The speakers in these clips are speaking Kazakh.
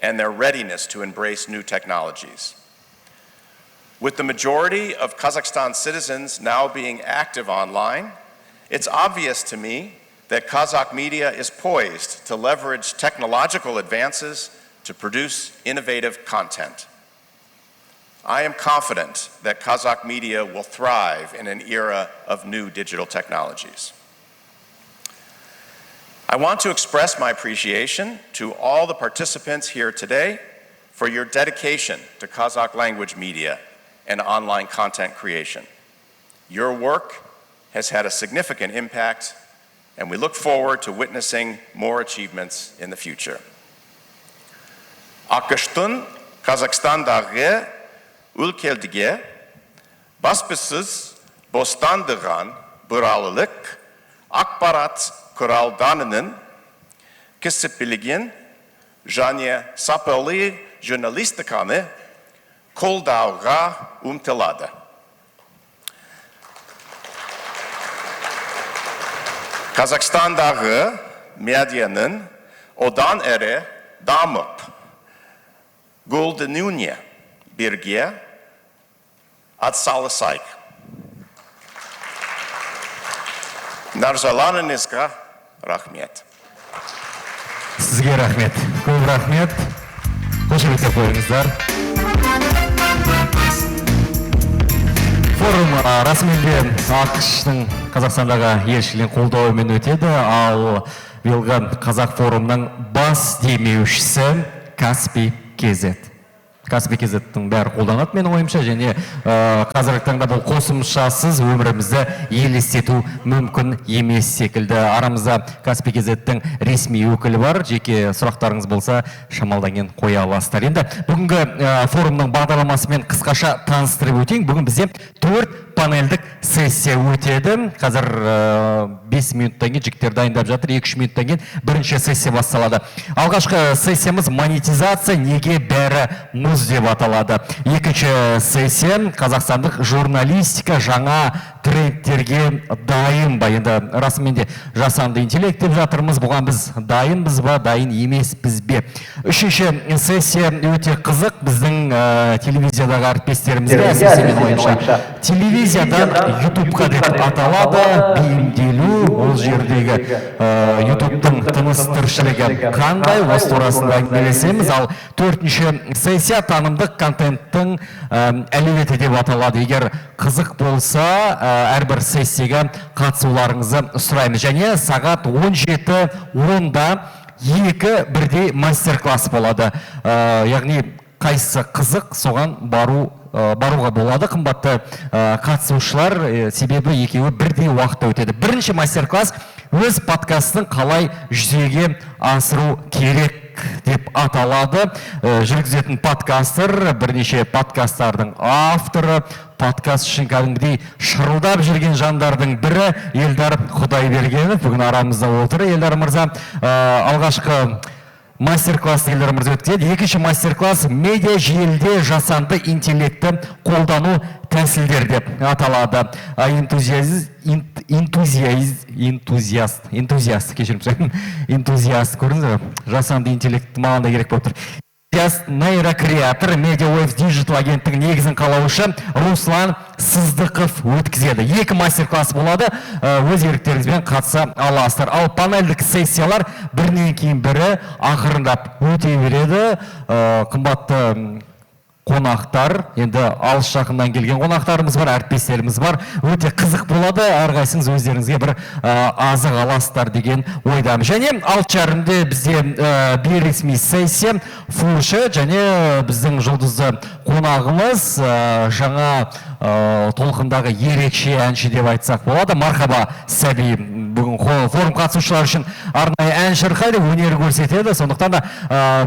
and their readiness to embrace new technologies. With the majority of Kazakhstan citizens now being active online, it's obvious to me that Kazakh media is poised to leverage technological advances to produce innovative content. I am confident that Kazakh media will thrive in an era of new digital technologies. I want to express my appreciation to all the participants here today for your dedication to Kazakh language media and online content creation. Your work has had a significant impact, and we look forward to witnessing more achievements in the future. Akıştın Kazakhstan'daki ülkeldige basbısız bostandığın bağlılık akbarat kurallarının kısıtlılığın және сапалы журналистиканы қолдауға ұмтылады. Қазақстандағы медианың одан әрі дамып, гүлденуіне бірге атсалысайық. Назарларыңызға рахмет. Сізге рахмет. Көп рахмет. Қошеметтеп қойыңыздар. Форум расымен ақш-тың Қазақстандағы елшілігінің қолдауымен өтеді, ал биылғы Қазақ форумның бас демеушісі Каспий KZ. Каспий KZ-тің бәрі қолданады менің ойымша, және қазіргі таңда бұл қосымшасыз өмірімізді елестету мүмкін емес секілді. Арамызда Каспий KZ-тің ресми өкілі бар, жеке сұрақтарыңыз болса шамалдан қоя аласыздар. Енді бүгінгі форумның бағдарламасымен қысқаша таныстырып өтейін. Бүгін бізде 4 панельдік сессия өтеді. Қазір 5 минуттан кейін жігіттер дайындап жатыр, 2-3 минуттан кейін бірінші сессия басталады. Алғашқы сессиямыз монетизация неге бәрі мұз деп аталады. Екінші сессия қазақстандық журналистика жаңа трендтерге дайын ба? Енді расымен де жасанды интеллект деп жатырмыз, бұған біз дайынбыз ба, дайын емеспіз бе? Үшінші сессия өте қызық, біздің телевизиядағы әріптестерімізге, әсіресе менің ойымша телевизиядан ютубқа деп аталады, бейімделу, ол жердегі ютубтың тыныс тіршілігі қандай, осы турасында әңгімелесеміз. Ал төртінші сессия танымдық контенттің әлеуеті деп аталады. Егер қызық болса, әрбір сессияға қатысуларыңызды сұраймыз. Және сағат 17:10-да 2 бірдей мастер-класс болады. Яғни қайсы қызық, соған баруға болады. Қымбатты қатысушылар, себебі екеуі бірдей уақытта өтеді. Бірінші мастер-класс өз подкастын қалай жүзеге асыру керек деп аталады. Жүргізетін подкастер, бірнеше подкасттардың авторы, подкаст үшін кәдімгідей шырылдап жүрген жандардың бірі Елдар Құдайбергенов бүгін арамызда отыр. Елдар мырза, алғашқы мастер-класс Елдар мырза өткізеді. Екінші мастер-класс медиа желіде жасанды интеллектті қолдану тәсілдер деп аталады. Энтузиаст, көрдіңіз, жасанды интеллект маған да керек болып тұр. Нейрокреатор Медиавейв Digital агенттігінің негізін қалаушы Руслан Сыздықов өткізеді. 2 мастер-класс болады, өз еріктеріңізбен қатыса аласыздар. Ал панельдік сессиялар бірінен кейін бірі ақырындап өте береді. Қымбатты қонақтар, енді алыс жақыннан келген қонақтарымыз бар, әріптестеріміз бар. Өте қызық болады, әрқайсыңыз өздеріңізге бір азық аласыздар деген ойдамын. Және 6:30-да бізде бейресми сессия фуршы, және біздің жұлдызды қонағымыз жаңа толқындағы ерекше әнші деп айтсақ болады. Мархаба Сәби бүгін форум қатысушылар үшін арнайы ән шырқайды, өнер көрсетеді. Сондықтан да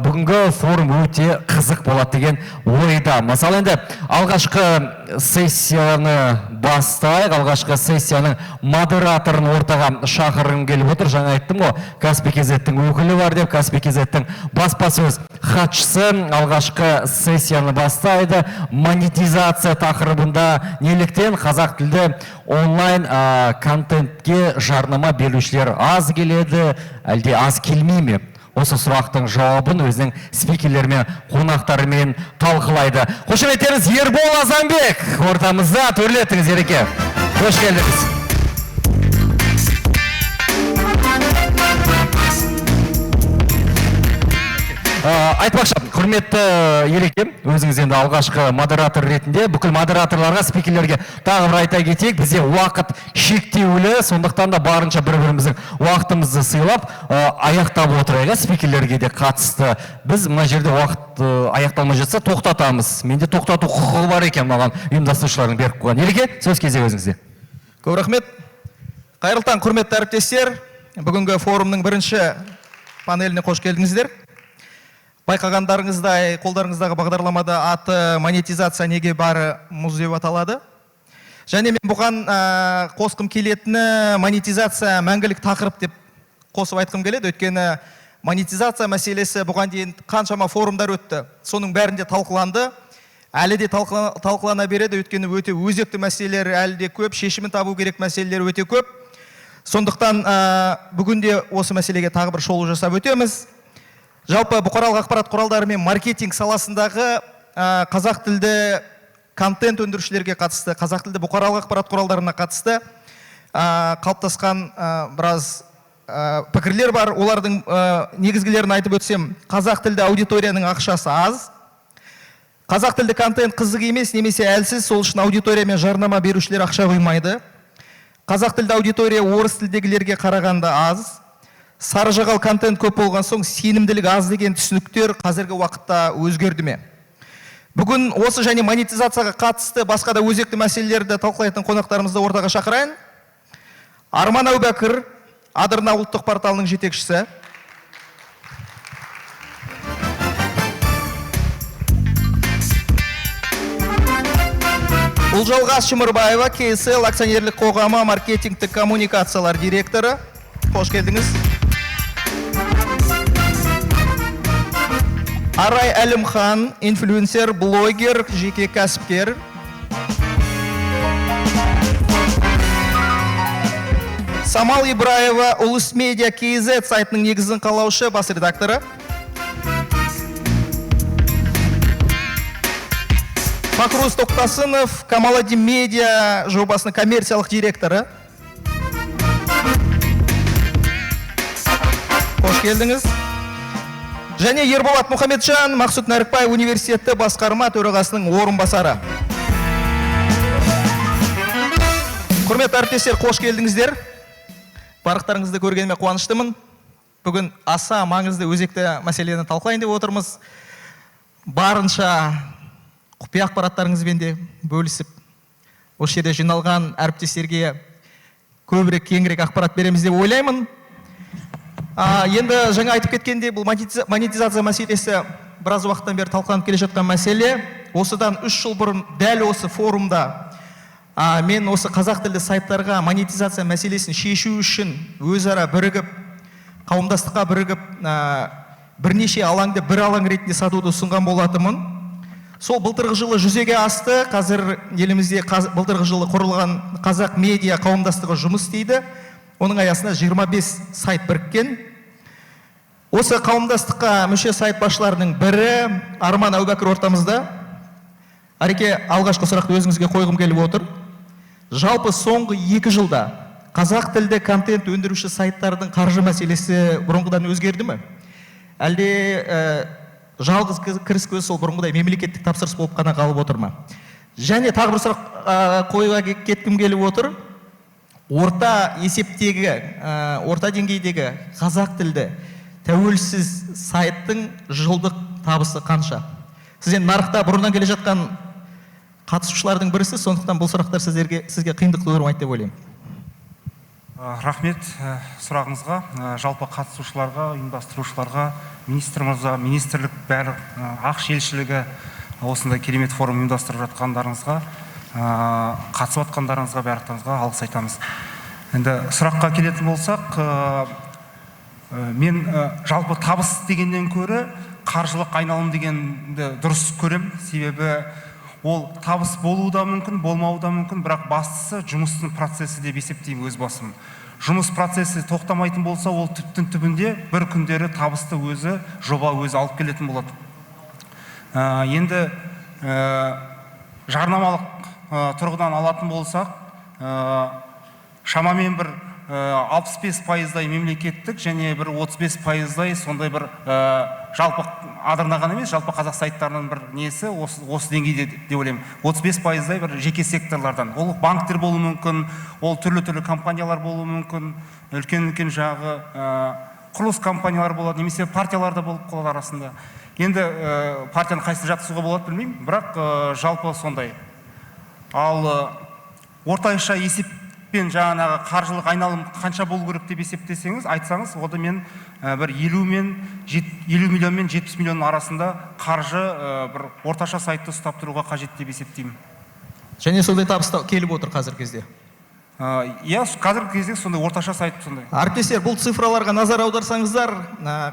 бүгінгі форум өте қызық болады деген ойда. Мысалы енді алғашқы сессияны бастайық. Алғашқы сессияның модераторын ортаға шақырғым келіп отыр. Жаңа айттым ғой, Каспий KZ-тің өкілі бар деп. Каспий KZ-тің баспасөз хатшысы алғашқы сессияны бастайды. Монетизация тақырыбында неліктен қазақ тілді онлайн контентке жарнама берушілер аз келеді, әлде аз келмей ме? осы сұрақтың жауабын өзінің спикерлермен, қонақтарымен талқылайды. Қошеметтеріңіз Ербол Азанбек ортамызда. Төрлетіңіз, Ереке. Қош келдіңіз. Айтпақшы, құрметті Ереке, өзіңіз енді алғашқы модератор ретінде бүкіл модераторларға, спикерлерге тағы бір айта кетейік, бізде уақыт шектеулі, сондықтан да барынша бір-біріміздің уақытымызды сыйлап, аяқтап отырайық, спикерлерге де қатысты. Біз мына жерде уақыт аяқталмай жатса тоқтатамыз. Менде тоқтату құқығы бар екен маған ұйымдастырушылардың беріп қойған. Ереке, сөз кезегі өзіңізде. Көп рахмет. Қайырлы таң, құрметті әріптестер. Бүгінгі форумның бірінші панеліне қош келдіңіздер. Байқағандарыңыздай, қолдарыңыздағы бағдарламада аты монетизация неге бары мұз деп аталады. Және мен бұған қосқым келетіні монетизация мәңгілік тақырып деп қосып айтқым келеді. Өйткені монетизация мәселесі бұған дейін қаншама форумдар өтті. Соның бәрінде талқыланды. Әлі де талқылана береді. Өйткені өте өзекті мәселелер әлі де көп, шешімін табу керек мәселелер өте көп. Сондықтан бүгінде осы мәселеге тағы бір шолу жасап өтеміз. Жалпы бұқаралық ақпарат құралдары мен маркетинг саласындағы қазақ тілді контент өндірушілерге қатысты, қазақ тілді бұқаралық ақпарат құралдарына қатысты қалыптасқан біраз пікірлер бар. Олардың негізгілерін айтып өтсем, қазақ тілді аудиторияның ақшасы аз, қазақ тілді контент қызық емес немесе әлсіз, сол үшін аудитория мен жарнама берушілер ақша құймайды. Қазақ тілді аудитория орыс тілдегілерге қарағанда аз. Сары жағал контент көп болған соң сенімділік аз деген түсініктер қазіргі уақытта өзгерді ме? Бүгін осы және монетизацияға қатысты басқа да өзекті мәселелерді талқылайтын қонақтарымызды ортаға шақырайын. Арман Әубәкір, Адырна ұлттық порталының жетекшісі. Ұлжалғас Шымырбаева, КСЛ акционерлік қоғамы маркетингтік коммуникациялар директоры. Қош келдіңіз. Арай Әлімхан, инфлюенсер, блогер, жеке кәсіпкер. Самал Ибраева, Улыс Медиа КЗ сайтының негізін қалаушы, бас редакторы. Факруз Тоқтасынов, Камалади Медиа жобасының коммерциялық директоры. Қош келдіңіз. Және Ерболат Мұхамеджан, Мақсұт Нәрікбай университеті басқарма төрағасының орынбасары. Құрметті әріптестер, қош келдіңіздер. Барықтарыңызды көргеніме қуаныштымын. Бүгін аса маңызды өзекті мәселені талқылайын деп отырмыз. Барынша құпия ақпараттарыңызбен де бөлісіп, осы жерде жиналған әріптестерге көбірек, кеңірек ақпарат береміз деп ойлаймын. Енді жаңа айтып кеткенде, бұл монетизация мәселесі біраз уақыттан бері талқыланып келе жатқан мәселе. Осыдан 3 жыл бұрын дәл осы форумда мен осы қазақ тілді сайттарға монетизация мәселесін шешу үшін өзара бірігіп, қауымдастыққа бірігіп, бірнеше алаңды бір алаң ретінде сатуды ұсынған болатынмын. Сол былтырғы жылы жүзеге асты. Қазір елімізде былтырғы жылы құрылған қазақ медиа қауымдастығы жұмыс істейді. Оның аясында 25 сайт біріккен. Осы қауымдастыққа мүше сайт басшыларының бірі Арман Әубәкір ортамызда. Әреке, алғашқы сұрақты өзіңізге қойғым келіп отыр. Жалпы соңғы 2 жылда қазақ тілді контент өндіруші сайттардың қаржы мәселесі бұрынғыдан өзгерді ме? Әлде жалғыз кіріс көзі сол бұрынғыдай мемлекеттік тапсырыс болып қана қалып отыр ма? Және тағы бір сұрақ қойға кеткім келіп отыр. Орта есептегі, орта деңгейдегі қазақ тілді тәуелсіз сайттың жылдық табысы қанша? Сізден нарықта бұрыннан келе жатқан қатысушылардың бірісі, сондықтан бұл сұрақтар сізге қиындық тудырмайды деп ойлаймын. Рахмет сұрағыңызға. Жалпы қатысушыларға, ұйымдастырушыларға, министр мырза, министрлік бәрі ақш елшілігі осындай керемет форум ұйымдастырып жатқандарыңызға, қатысып жатқандарыңызға барлықтарыңызға алғыс айтамыз. Енді сұраққа келетін болсақ, мен жалпы табыс дегеннен көрі қаржылық айналым дегенді дұрыс көрем. Себебі ол табыс болуы да мүмкін, болмауы да мүмкін, бірақ бастысы жұмыстың процесі деп есептеймін өз басым. жұмыс процесі тоқтамайтын болса, ол түптің түбінде бір күндері табысты өзі, жоба өзі алып келетін болады. Енді жарнамалық тұрғыдан алатын болсақ, шамамен бір 65%-дай мемлекеттік және бір 35%-дай сондай бір жалпы Адырнаған емес, жалпы қазақ сайттарының бір несі осы деңгейде деп ойлаймын. 35%-дай бір жеке секторлардан. Ол банктер болуы мүмкін, ол түрлі компаниялар болуы мүмкін, үлкен жағы құрылыс компаниялар болады, немесе партиялар да болып қалады арасында. Енді партияны қайсы жатқызуға болады білмеймін, бірақ жалпы сондай. Ал орташа есеппен жаңағы қаржылық айналым қанша болу керек деп есептесеңіз, айтсаңыз, ода мен бір 50 миллион мен 70 миллион арасында қаржы бір орташа сайтты ұстап тұруға қажет деп есептеймін. Және сондай табыс келіп отыр қазіргі кезде. Иә, қазіргі кезде сондай орташа сайт сондай. Әріптестер, бұл цифраларға назар аударсаңыздар,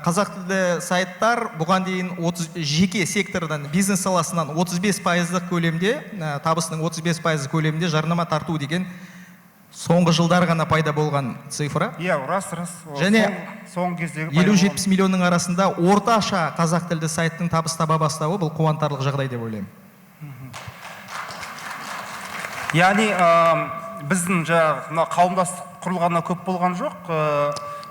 қазақ тілді сайттар бұған дейін жеке сектордан, бизнес саласынан 35% көлемде, табысының 35% көлемде жарнама тарту деген соңғы жылдар ғана пайда болған цифра. Иә, рас. Және соңғы кездегі 50-70 миллионның арасында орташа қазақ тілді сайттың табыс таба бастауы бұл қуантарлық жағдай деп ойлаймын. Яғни біздің жаңағы қауымдастық құрылғанына көп болған жоқ.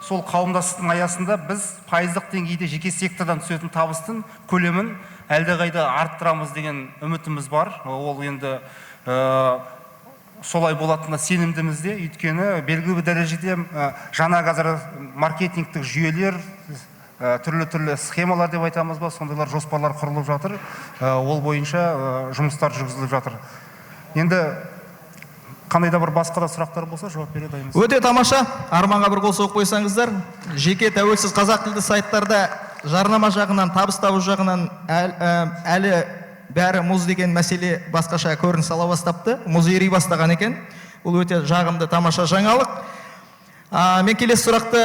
Сол қауымдастықтың аясында біз пайыздық деңгейде жеке сектордан түсетін табыстың көлемін әлдеқайда арттырамыз деген үмітіміз бар. Ол енді солай болатынына сенімдіміз де, өйткені белгілі бір дәрежеде жаңа қазір маркетингтік жүйелер, түрлі схемалар деп айтамыз ба, сондайлар жоспарлар құрылып жатыр. Ол бойынша жұмыстар жүргізіліп жатыр. Енді қандай да бір басқа да сұрақтар болса, жауап бере дайынбыз. Өте тамаша. Арманға бір қол соғып қойсаңыздар, жеке тәуелсіз қазақ тілді сайттарда жарнама жағынан, табыс табу жағынан әлі бәрі мұз деген мәселе басқаша көрініс ала бастапты. Мұз ери бастаған екен. Бұл өте жағымды, тамаша жаңалық. Мен келесі сұрақты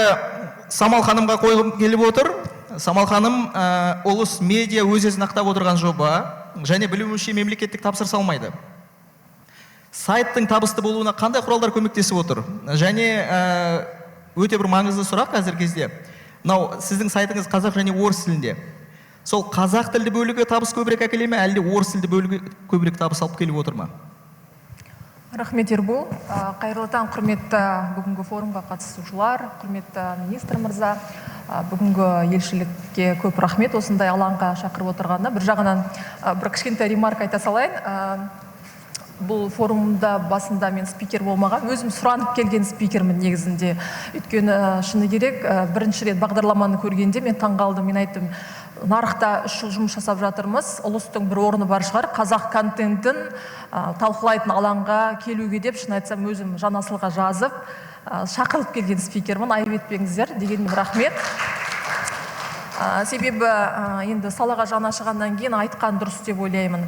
Самал ханымға қойғым келіп отыр. Самал ханым, Ұлыс медиа өз-өзін ақтап отырған жоба, және білуімше мемлекеттік тапсырыс алмайды. Сайттың табысты болуына қандай құралдар көмектесіп отыр? Және өте бір маңызды сұрақ қазір кезде. Сіздің сайтыңыз қазақ және орыс тілінде. Сол қазақ тілді бөлігі табыс көбірек әкеле ме, әлде орыс тілді бөлігі көбірек табыс алып келіп отыр ма? Рахмет Ербол. Қайырлы таң, құрметті бүгінгі форумға қатысушылар, құрметті министр мырза. Бүгінгі елшілікке көп рахмет осындай алаңға шақырып отырғанына. Бір жағынан бір кішкентай ремарк айта салайын. Бұл форумда басында мен спикер болмаған, өзім сұранып келген спикермін негізінде. Өйткені шыны керек, бірінші рет бағдарламаны көргенде мен таңғалдым. Мен айттым, нарықта 3 жыл жұмыс жасап жатырмыз, ұлыстың бір орны бар шығар, қазақ контентін талқылайтын алаңға келуге деп, шын айтсам, өзім жанасылға жазып, шақырып келген спикермін, айып етпеңіздер, дегенмен рахмет. Себебі енді салаға жаны ашығаннан кейін айтқан дұрыс деп ойлаймын.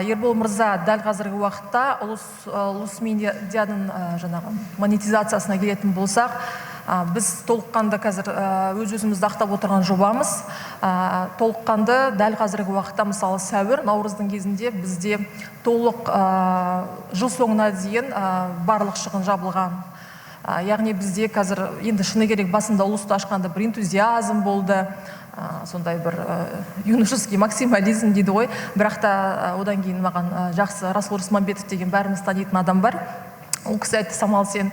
Ербол мырза, дәл қазіргі уақытта ұлыс медианың жаңағы монетизациясына келетін болсақ, біз толыққанды қазір өз-өзімізді ақтап отырған жобамыз. Толыққанды дәл қазіргі уақытта, мысалы сәуір, наурыздың кезінде бізде толық жыл соңына дейін барлық шығын жабылған. Яғни бізде қазір енді шыны керек басында ұлысты ашқанда бір энтузиазм болды, сондай бір юношеский максимализм дейді ғой. Бірақ та одан кейін маған жақсы Расул Рысманбетов деген бәріміз танитын адам бар. Ол кісі айтты, Самал, сен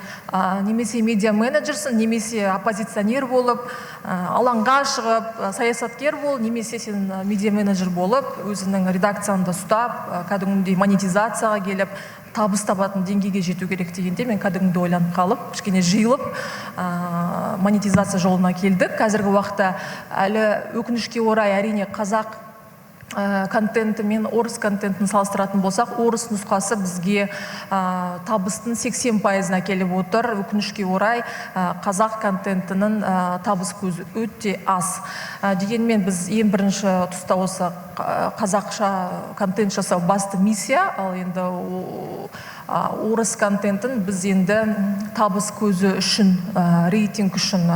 немесе медиа менеджерсің, немесе оппозиционер болып, алаңға шығып, саясаткер бол, немесе сен медиа менеджер болып, өзінің редакцияңды ұстап, кәдімгідей монетизацияға келіп, табыс табатын деңгейге жету керек дегенде мен кәдімгідей ойланып қалып, кішкене жиылып, монетизация жолына келдік. Қазіргі уақытта әлі өкінішке орай әрине қазақ контенті мен орыс контентін салыстыратын болсақ, орыс нұсқасы бізге табыстың 80%-на келіп отыр. Өкінішке орай қазақ контентінің табыс көзі өте аз. Дегенмен біз ең бірінші тұста осы қазақша контент жасау басты миссия, ал енді орыс контентін біз енді табыс көзі үшін, рейтинг үшін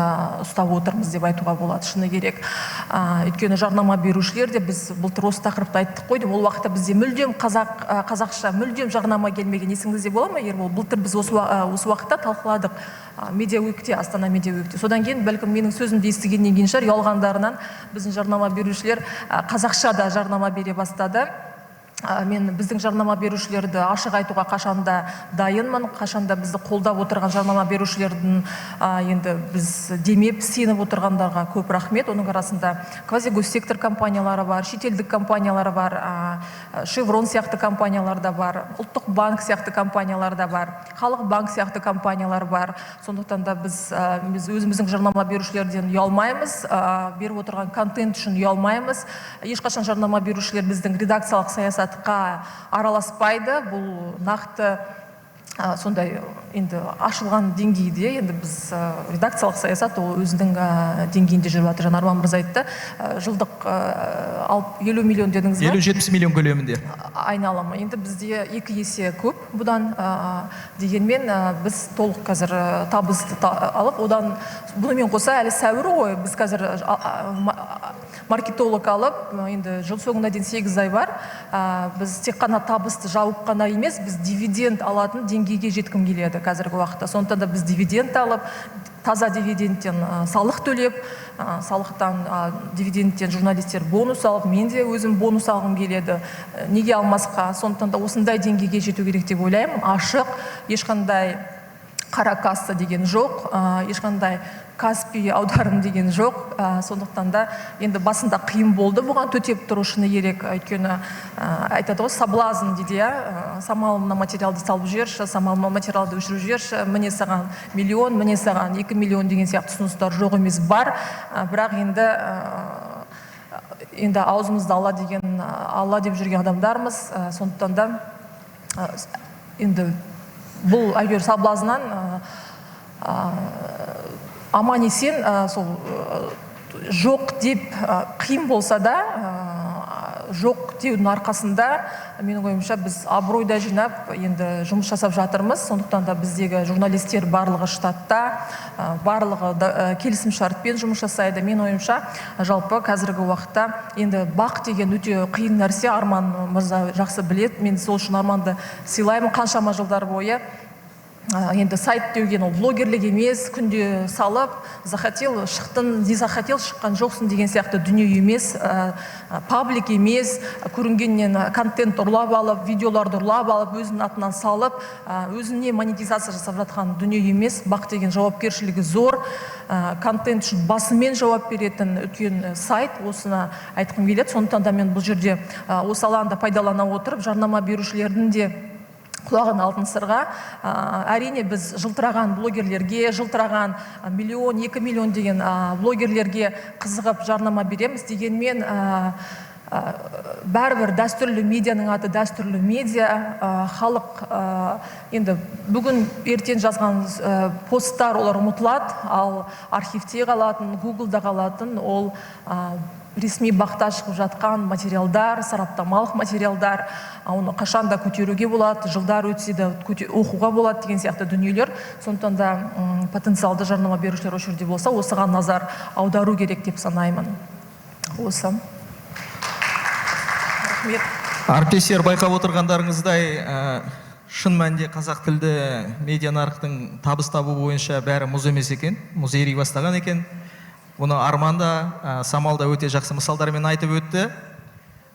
ұстап отырмыз деп айтуға болады, шыны керек. Өйткені жарнама берушілер де, біз былтыр осы тақырыпты айттық қой, ол уақытта бізде мүлдем қазақша мүлдем жарнама келмеген, есіңізде бола ма Ербол? Былтыр біз осы уақытта талқыладық Медиа Уикте, Астана Медиа Уикте. Содан кейін бәлкім менің сөзімді естігеннен кейін шығар, ұялғандарынан біздің жарнама берушілер қазақша да жарнама бере бастады. Мен біздің жарнама берушілерді ашық айтуға қашанда дайынмын, қашанда бізді қолдап отырған жарнама берушілердің енді біз демеп, сеніп отырғандарға көп рахмет. Оның арасында квазигоссектор компаниялары бар, шетелдік компаниялары бар, Шеврон сияқты компаниялар да бар, Ұлттық банк сияқты компаниялар да бар, Халық банк сияқты компаниялар бар. Сондықтан да біз өзіміздің жарнама берушілерден ұялмаймыз, беріп отырған контент үшін ұялмаймыз. Ешқашан жарнама берушілер біздің редакциялық саясат араласпайды. Бұл нақты сондай енді ашылған деңгейде, енді біз редакциялық саясат ол өзінің деңгейінде жүріп жатыр. Жаңа Арман мырза айтты, жылдық 50 миллион дедіңіз бе? 50-70 миллион көлемінде айналымы. Енді бізде 2 есе көп бұдан, дегенмен біз толық қазір табысты алып, одан бұнымен қоса әлі сәуір ғой, біз қазір маркетолог алып, енді жыл соңына дейін 8 ай бар. Біз тек қана табысты жауып қана емес, біз дивиденд алатын деңгейге жеткім келеді қазіргі уақытта. Сондықтан да біз дивиденд алып, таза дивидендтен салық төлеп, салықтан дивидендтен журналистер бонус алып, мен де өзім бонус алғым келеді. Неге алмасқа? Сондықтан да осындай деңгейге жету керек деп ойлаймын. Ашық, ешқандай қара касса деген жоқ, ешқандай Каспий аударым деген жоқ. Сондықтан да енді басында қиын болды бұған төтеп тұру, шыны керек. Өйткені айтады ғой, соблазн дейді, самалына материалды салып жіберші, самалына материалды өшіріп жіберші, міне саған миллион, міне саған 2 миллион деген сияқты ұсыныстар жоқ емес бар. Бірақ енді аузымызды Алла деп жүрген адамдармыз. Сондықтан да енді бұл әйгер соблазнан аман есен, жоқ деп қиын болса да, жоқ деудің арқасында, менің ойымша, біз абыройда жинап, енді жұмыс жасап жатырмыз. Сондықтан да біздегі журналистер барлығы штатта, барлығы келісім шартпен жұмыс жасайды. Мен ойымша, жалпы қазіргі уақытта енді бақ деген өте қиын нәрсе. Арман мырза жақсы біледі. Мен сол үшін Арманды сыйлаймын қаншама жылдар бойы. Енді сайт деуген ол блогерлік емес, күнде салып, захотел шықтың, не захотел шыққан жоқсын деген сияқты дүние емес, паблик емес, көрінгеннен контент ұрлап алып, видеоларды ұрлап алып, өзінің атынан салып, өзіне монетизация жасап жатқан дүние емес. Бақ деген жауапкершілігі зор, контент үшін басымен жауап беретін үлкен сайт, осыны айтқым келеді. Сондықтан да мен бұл жерде осы алаңды пайдалана отырып, жарнама берушілердің де құлағын алтын сырға, әрине біз жылтыраған блогерлерге, жылтыраған миллион, 2 миллион деген блогерлерге қызығып жарнама береміз. Дегенмен бәрібір дәстүрлі медианың аты дәстүрлі медиа, халық енді бүгін ертең жазған посттар олар ұмытылады, ал архивте қалатын, Google-да қалатын ол ресми бақта шығып жатқан материалдар, сараптамалық материалдар, оны қашанда көтеруге болады, жылдар өтсе де оқуға болады деген сияқты дүниелер. Сондықтан да потенциалды жарнама берушілер осы жерде болса, осыған назар аудару керек деп санаймын. Осы. Рахмет. Әріптестер, байқап отырғандарыңыздай, шын мәнінде қазақ тілді медиа нарықтың табыс табу бойынша бәрі мұз емес екен, мұз ери бастаған екен. Бұны Арман да, Самал да өте жақсы мысалдармен айтып өтті.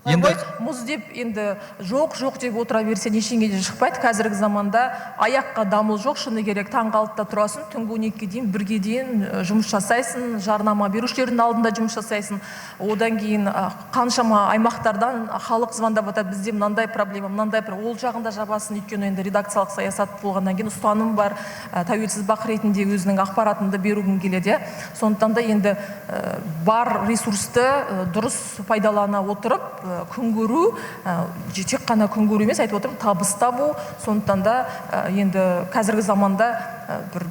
Мұз деп енді жоқ деп отыра берсе ештеңе де шықпайды. Қазіргі заманда аяққа дамыл жоқ, шыны керек. Таңғы 6-та тұрасың, түнгі 12-ге дейін, 1-ге дейін жұмыс жасайсың, жарнама берушілердің алдында жұмыс жасайсың. Одан кейін қаншама аймақтардан халық звондап жатыр, бізде мынандай проблема, мынандай ол жағында жабасын. Өйткені енді редакциялық саясат болғаннан кейін ұстаным бар, тәуелсіз бақ ретінде өзінің ақпаратынды беруім келеді. Сондықтан да енді бар ресурсты дұрыс пайдалана отырып, күн көру, тек қана күн көру емес, айтып отырмын, табыс табу. Сондықтан да енді қазіргі заманда бір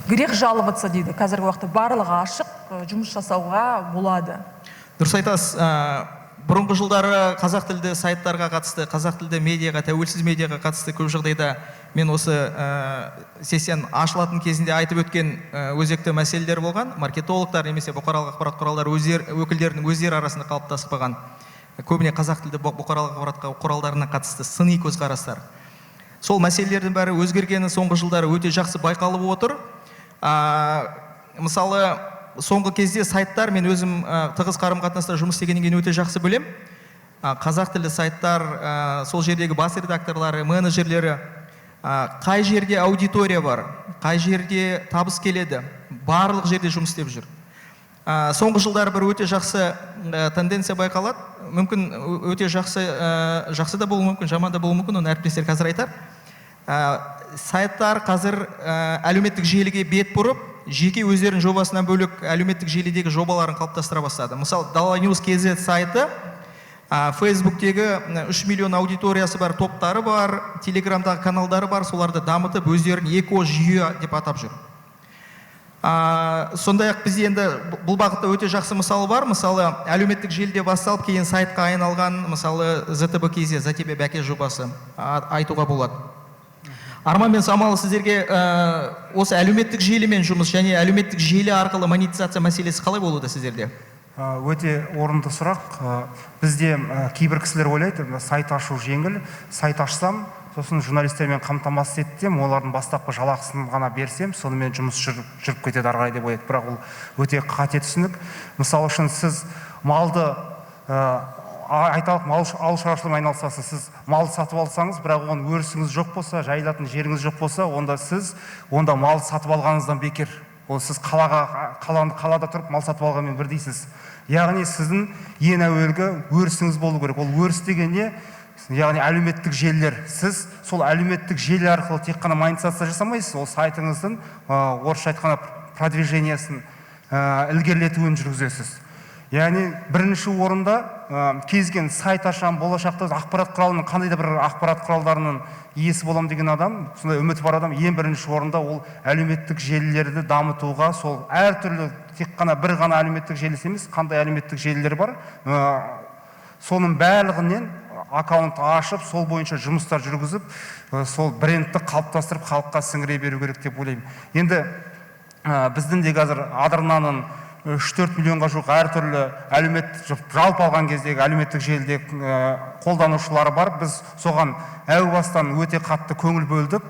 грех жаловаться дейді. Қазіргі уақытта барлығы ашық жұмыс жасауға болады. Дұрыс айтасыз. бұрынғы жылдары қазақ тілді сайттарға қатысты, қазақ тілді медиаға, тәуелсіз медиаға қатысты көп жағдайда мен осы сессияның ашылатын кезінде айтып өткен өзекті мәселелер болған. Маркетологтар немесе бұқаралық ақпарат құралдары өкілдерінің өздері арасында қалыптасып қалған көбіне қазақ тілді бұқаралық ақпарат құралдарына қатысты сыни көзқарастар. Сол мәселелердің бәрі өзгергені соңғы жылдары өте жақсы байқалып отыр. Мысалы, соңғы кезде сайттар, мен өзім тығыз қарым-қатынаста жұмыс істегеннен кейін өте жақсы білем. Қазақ тілді сайттар, сол жердегі бас редакторлары, менеджерлері, қай жерде аудитория бар, қай жерде табыс келеді, барлық жерде жұмыс істеп жүр. Соңғы жылдары бір өте жақсы тенденция байқалады. Мүмкін өте жақсы да болуы мүмкін, жаман да болуы мүмкін, оны әріптестер қазір айтар. Сайттар қазір әлеуметтік желіге бет бұрып, жеке өздерінің жобасынан бөлек әлеуметтік желідегі жобаларын қалыптастыра бастады. Мысалы, Дала News KZ сайты Facebook'тегі 3 миллион аудиториясы бар, топтары бар, Телеграмдағы каналдары бар, соларды дамытып, өздерін эко-жүйе деп атап жүр. Сондай-ақ бізде енді бұл бағытта өте жақсы мысалы бар. Мысалы, әлеуметтік желіде басталып, кейін сайтқа айналған, мысалы, ZTB KZ, За тебе бәке жобасы айтуға болады. Арман мен Самал, сіздерге осы әлеуметтік желімен жұмыс және әлеуметтік желі арқылы монетизация мәселесі қалай болуда сіздерде? Өте орынды сұрақ. Бізде кейбір кісілер ойлайды, сайт ашу жеңіл, сайт ашсам, сосын журналистермен қамтамасыз етсем, олардың бастапқы жалақысын ғана берсем, сонымен жұмыс жүріп кетеді ары қарай деп ойлайды. Бірақ ол өте қате түсінік. Мысалы үшін сіз малды айталық ауыл шаруашылығымен айналысасыз, сіз малды сатып алсаңыз, бірақ оған өрісіңіз жоқ болса, жайылатын жеріңіз жоқ болса, онда малды сатып алғаныңыздан бекер. Ол сіз қалада тұрып мал сатып алғанмен бірдейсіз. Яғни сіздің ең әуелгі өрісіңіз болу керек. Ол өріс деген не? Яғни әлеуметтік желілер. Сіз сол әлеуметтік желі арқылы тек қана монетизация жасамайсыз, ол сайтыңыздың орысша айтқанда продвижениесін ілгерілетуін жүргізесіз. Яғни бірінші орында кезген сайт ашам, болашақта ақпарат құралының, қандай да бір ақпарат құралдарының иесі болам деген адам, сондай үміті бар адам, ең бірінші орында ол әлеуметтік желілерді дамытуға, сол әртүрлі тек қана бір ғана әлеуметтік желісі емес, қандай әлеуметтік желілер бар, соның барлығынан аккаунт ашып, сол бойынша жұмыстар жүргізіп, сол брендті қалыптастырып, халыққа сіңіре беру керек деп ойлаймын. Енді біздің де қазір Адырнаның 3-4 миллионға жуық әртүрлі жалпы алған кездегі әлеуметтік желіде қолданушылары бар. Біз соған әу бастан өте қатты көңіл бөлдік.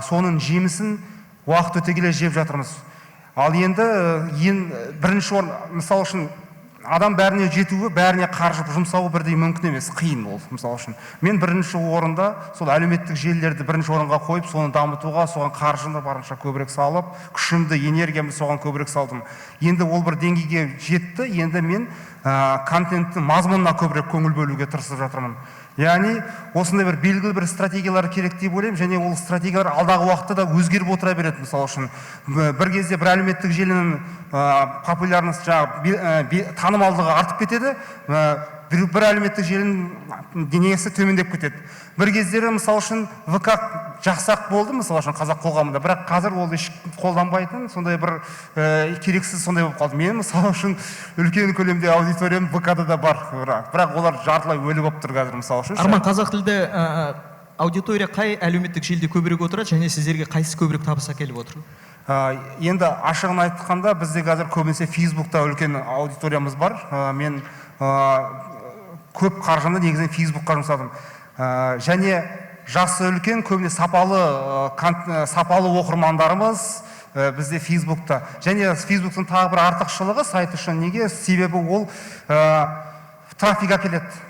Соның жемісін уақыт өте келе жеп жатырмыз. Ал енді бірінші орын, мысалы үшін, адам бәріне жетуі, бәріне қаржы жұмсауы бірдей мүмкін емес, қиын ол, мысалы үшін. Мен бірінші орында сол әлеуметтік желілерді бірінші орынға қойып, соны дамытуға, соған қаржыны барынша көбірек салып, күшімді, энергиямды соған көбірек салдым. Енді ол бір деңгейге жетті, енді мен контенттің мазмұнына көбірек көңіл бөлуге тырысып жатырмын. Яғни, осындай бір белгілі бір стратегиялар керек деп ойлаймын, және ол стратегиялар алдағы уақытта да өзгеріп отыра береді. Мысалы үшін, бір кезде бір әлеуметтік желінің популярности, танымалдығы артып кетеді, бір әлеуметтік желінің денесі төмендеп кетеді. Бір кездері, мысалы үшін, ВК жақсақ болды, мысалы үшін, қазақ қоғамында, бірақ қазір ол еш қолданбайтын, сондай бір керексіз сондай болып қалды. Мен, мысалы үшін, үлкен көлемде аудиториям ВК-да да бар, бірақ олар жартылай өлі болып тұр қазір, мысалы үшін. Арман, қазақ тілді аудитория қай әлеуметтік желіде көбірек отырады, және сіздерге қайсысы көбірек табыс әкеліп отыр? Енді ашығын айтқанда, бізде қазір көбінесе Фейсбукта үлкен аудиториямыз бар. Мен көп қаржымды негізінен Фейсбукқа жұмсадым. Және жасы үлкен, көбіне сапалы оқырмандарымыз бізде Фейсбукта. Және Фейсбуктың тағы бір артықшылығы сайт үшін неге? Себебі ол трафик әкеледі.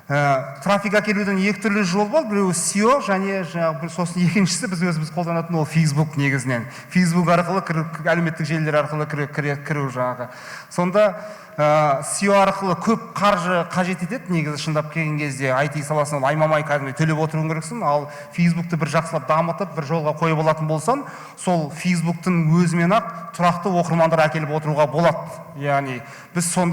Трафик әкелудің екі түрлі жол бар, біреуі SEO, және сосын екіншісі біз өзіміз қолданатын ол Facebook негізінен. Facebook арқылы әлеуметтік желілер арқылы кіру жаңағы. Сонда SEO арқылы көп қаржы қажет етеді, негізі шындап келген кезде IT саласынан аймамай кәдімгі төлеп отыруың керексің. Ал Facebook'ты бір жақсылап дамытып, бір жолға қойып алатын болсан, сол Facebook'тың өзімен-ақ тұрақты оқырмандар әкеліп отыруға болады. Яғни біз сол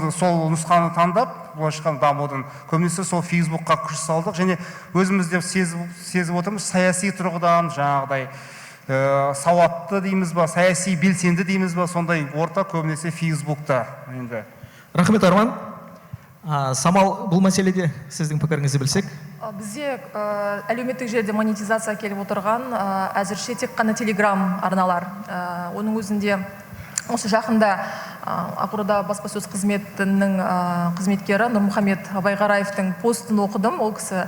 нұсқаны таңдап, болашаққа дамудың көбінесе сол Facebook'қа күш салдық, және өзіміз де сезіп отырмыз, саяси тұрғыдан жаңағыдай сауатты дейміз ба, саяси белсенді дейміз ба, сондай орта көбінесе Facebook'та. Рахмет, Арман. Самал, бұл мәселеде сіздің пікіріңізді білсек? Бізде әлеуметтік желіде монетизация келіп отырған әзірше тек қана телеграм арналар. Оның өзінде осы жақында Ақорда баспасөз қызметінің қызметкері Нұрмұхамед Абайғараевтың постын оқыдым. Ол кісі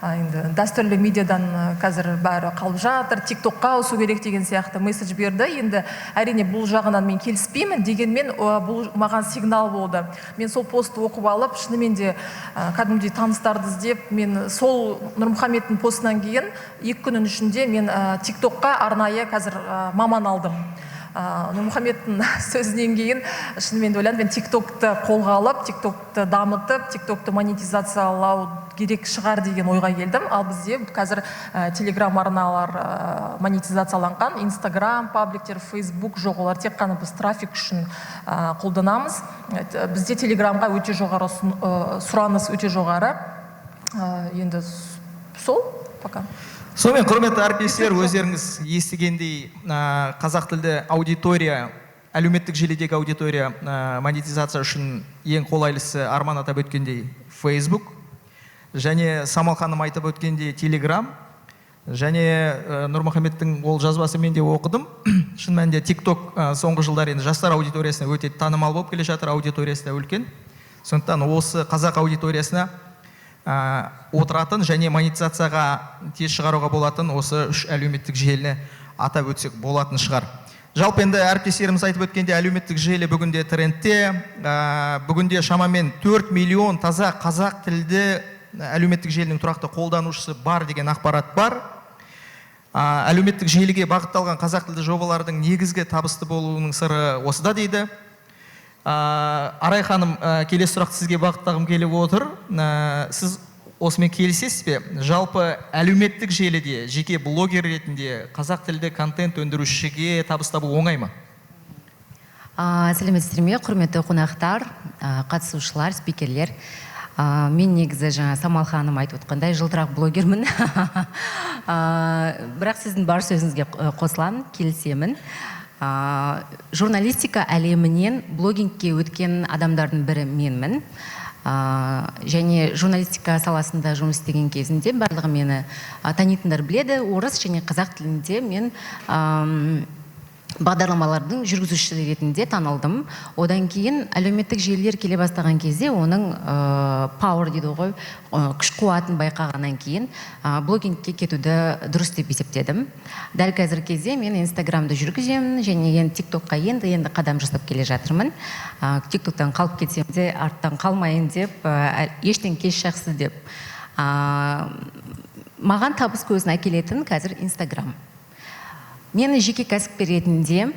енді дәстүрлі медиадан қазір бәрі қалып жатыр, тиктокқа ауысу керек деген сияқты месседж берді. Енді әрине бұл жағынан мен келіспеймін, дегенмен бұл маған сигнал болды. Мен сол постты оқып алып, шынымен де кәдімгідей таныстарды іздеп, мен сол Нұрмұхамедтің постынан кейін 2 күннің ішінде мен тиктокқа арнайы қазір маман алдым. Нұрмұхамедтің сөзінен кейін шынымен де ойландым, мен тиктокты қолға алып, тиктокты дамытып, тиктокты монетизациялау керек шығар деген ойға келдім. Ал бізде қазір телеграм арналар монетизацияланған, инстаграм, пабликтер, фейсбук жоқ, олар тек қана біз трафик үшін қолданамыз. Бізде телеграмға өте жоғары сұраныс, өте жоғары. Енді сол, пока. Сонымен, құрметті әріптестер, өздеріңіз естігендей қазақ тілді аудитория, әлеуметтік желідегі аудитория монетизация үшін ең қолайлысы Арман атап өткендей Facebook, және Самал ханым айтып өткендей Telegram, және Нұрмұхамедтің ол жазбасы мен де оқыдым. Шын мәнінде TikTok соңғы жылдар енді жастар аудиториясына өте танымал болып келе жатыр, аудиториясы да үлкен. Сондықтан осы қазақ аудиториясына отыратын және монетизацияға тез шығаруға болатын осы 3 әлеуметтік желіні атап өтсек болатын шығар. Жалпы енді әріптестеріміз айтып өткенде әлеуметтік желі бүгінде трендте, бүгінде шамамен 4 миллион таза қазақ тілді әлеуметтік желінің тұрақты қолданушысы бар деген ақпарат бар. Әлеуметтік желіге бағытталған қазақ тілді жобалардың негізгі табысты болуының сыры осыда дейді. Арай ханым, келесі сұрақты сізге бағыттағым келіп отыр. Сіз осымен келісесіз бе? Жалпы әлеуметтік желіде жеке блогер ретінде қазақ тілді контент өндірушіге табыс табу оңай ма? Сәлеметсіздер ме, құрметті қонақтар, қатысушылар, спикерлер. Мен негізі жаңа Самал ханым айтып отқандай жылтырақ блогермін. Бірақ сіздің бар сөзіңізге қосыламын, келісемін. Журналистика әлемінен блогингке өткен адамдардың бірі менмін. Және журналистика саласында жұмыс істеген кезінде барлығы мені танитындар біледі. Орыс және қазақ тілінде мен бағдарламалардың жүргізушісі ретінде танылдым. Одан кейін әлеуметтік желілер келе бастаған кезде оның power дейді ғой, күш қуатын байқағаннан кейін блогингке кетуді дұрыс деп есептедім. Дәл қазір кезде мен инстаграмды жүргіземін және енді тиктокқа енді қадам жасап келе жатырмын. Тиктоктан қалып кетсем де арттан қалмайын деп, ештен кеш жақсы деп. Маған табыс көзін әкелетін қазір инстаграм. Мені жеке кәсіпкер ретінде,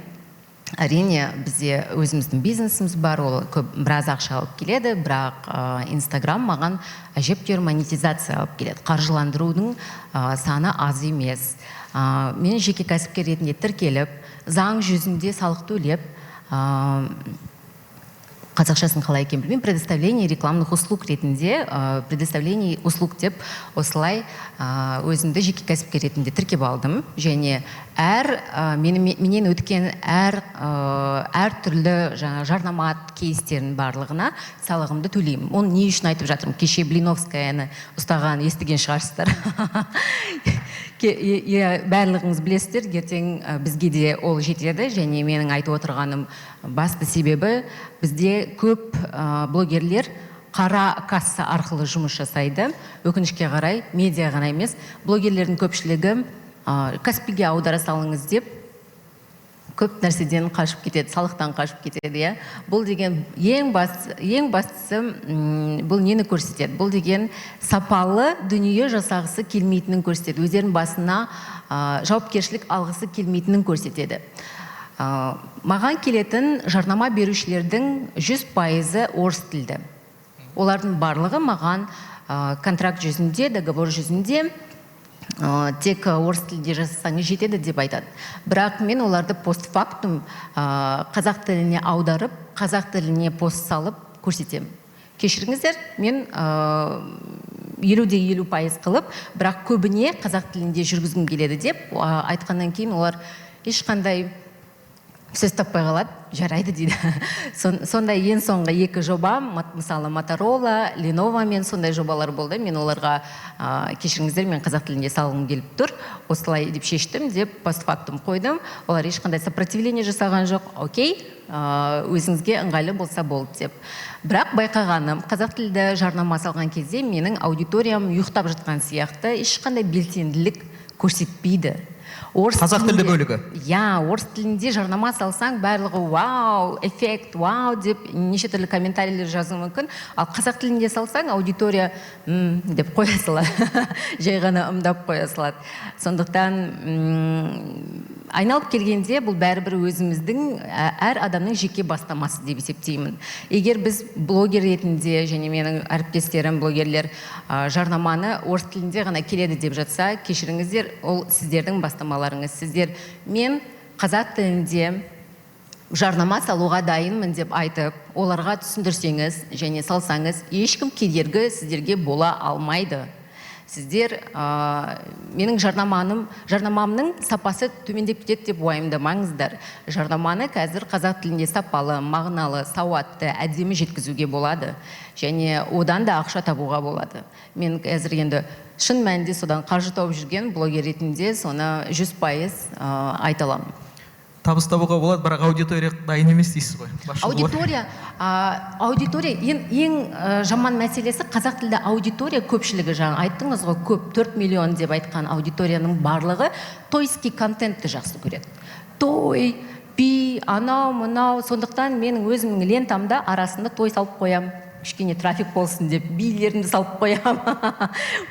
әрине бізде өзіміздің бизнесіміз бар, ол біраз ақша алып келеді, бірақ инстаграм маған әжептәуір монетизация алып келеді. Қаржыландырудың саны аз емес. Мен жеке кәсіпкер ретінде тіркеліп, заң жүзінде салық төлеп, қазақшасын қалай екен білмеймін, предоставление рекламных услуг ретінде, предоставление услуг деп осылай өзімді жеке кәсіпкер ретінде тіркеп алдым. Және менен өткен әр түрлі жарнама кейстерінің барлығына салығымды төлеймін. Оны не үшін айтып жатырмын? Кеше Блиновскаяны ұстаған естіген шығарсыздар. Барлығыңыз білесіздер, ертең бізге де ол жетеді, және менің айтып отырғаным басты себебі бізде көп блогерлер қара касса арқылы жұмыс жасайды. Өкінішке қарай, медиа ғана емес, блогерлердің көпшілігі Каспиге аудара салыңыз деп көп нәрседен қашып кетеді, салықтан қашып кетеді. Бұл деген ең бастысы бұл нені көрсетеді? Бұл деген сапалы дүние жасағысы келмейтінін көрсетеді. Өздерінің басына жауапкершілік алғысы келмейтінін көрсетеді. Маған келетін жарнама берушілердің 100% орыс тілді. Олардың барлығы маған контракт жүзінде, договор жүзінде тек орыс тілде жасасаңыз жетеді деп айтады. Бірақ мен оларды постфактум қазақ тіліне аударып, қазақ тіліне пост салып көрсетемін. Кешіріңіздер, мен 50-50% қылып, бірақ көбіне қазақ тілінде жүргізгім келеді деп айтқаннан кейін олар ешқандай сөз таппай қалады. жарайды дейді. Сондай ең соңғы 2 жоба, мысалы Motorola, Lenovo мен сондай жобалар болды. Мен оларға кешіріңіздер, мен қазақ тілінде салғым келіп тұр. Осылай деп шештім деп постфактум қойдым. Олар ешқандай сопротивление жасаған жоқ. Окей, өзіңізге ыңғайлы болса болды деп. Бірақ байқағаным, қазақ тілді жарнама салған кезде менің аудиториям ұйықтап жатқан сияқты, ешқандай белсенділік көрсетпейді. Қазақ тілді бөлігі. Орыс тілінде жарнама салсаң, барлығы вау, эффект, вау деп неше түрлі комментарийлер жазуы мүмкін. Ал қазақ тілінде салсаң, аудитория деп қоя салады. Жай ғана ымдап қоя салады. Сондықтан айналып келгенде бұл бәрібір өзіміздің әр адамның жеке бастамасы деп есептеймін. Егер біз блогер ретінде және менің әріптестерім блогерлер жарнаманы орыс тілінде ғана келеді деп жатса, кешіріңіздер, ол сіздердің бастамаларыңыз. Сіздер мен қазақ тілінде жарнама салуға дайынмын деп айтып, оларға түсіндірсеңіз және салсаңыз, ешкім кедергі сіздерге бола алмайды. Сіздер менің жарнамамның сапасы төмендеп кетеді деп уайымдамаңыздар. Жарнаманы қазір қазақ тілінде сапалы, мағыналы, сауатты, әдемі жеткізуге болады. Және одан да ақша табуға болады. Мен қазір енді шын мәнінде содан қаржы тауып жүрген блогер ретінде соны 100% айта аламын. Табыс табуға болады, бірақ аудитория дайын емес дейсіз ғой. Аудитория ең жаман мәселесі, қазақ тілді аудитория көпшілігі, жаңа айттыңыз ғой, көп 4 миллион деп айтқан аудиторияның барлығы тойский контентті жақсы көреді. Той, би, анау, мынау, сондықтан менің өзімнің лентамда арасында той салып қоям. Кішкене трафик болсын деп, билерімді салып қоям.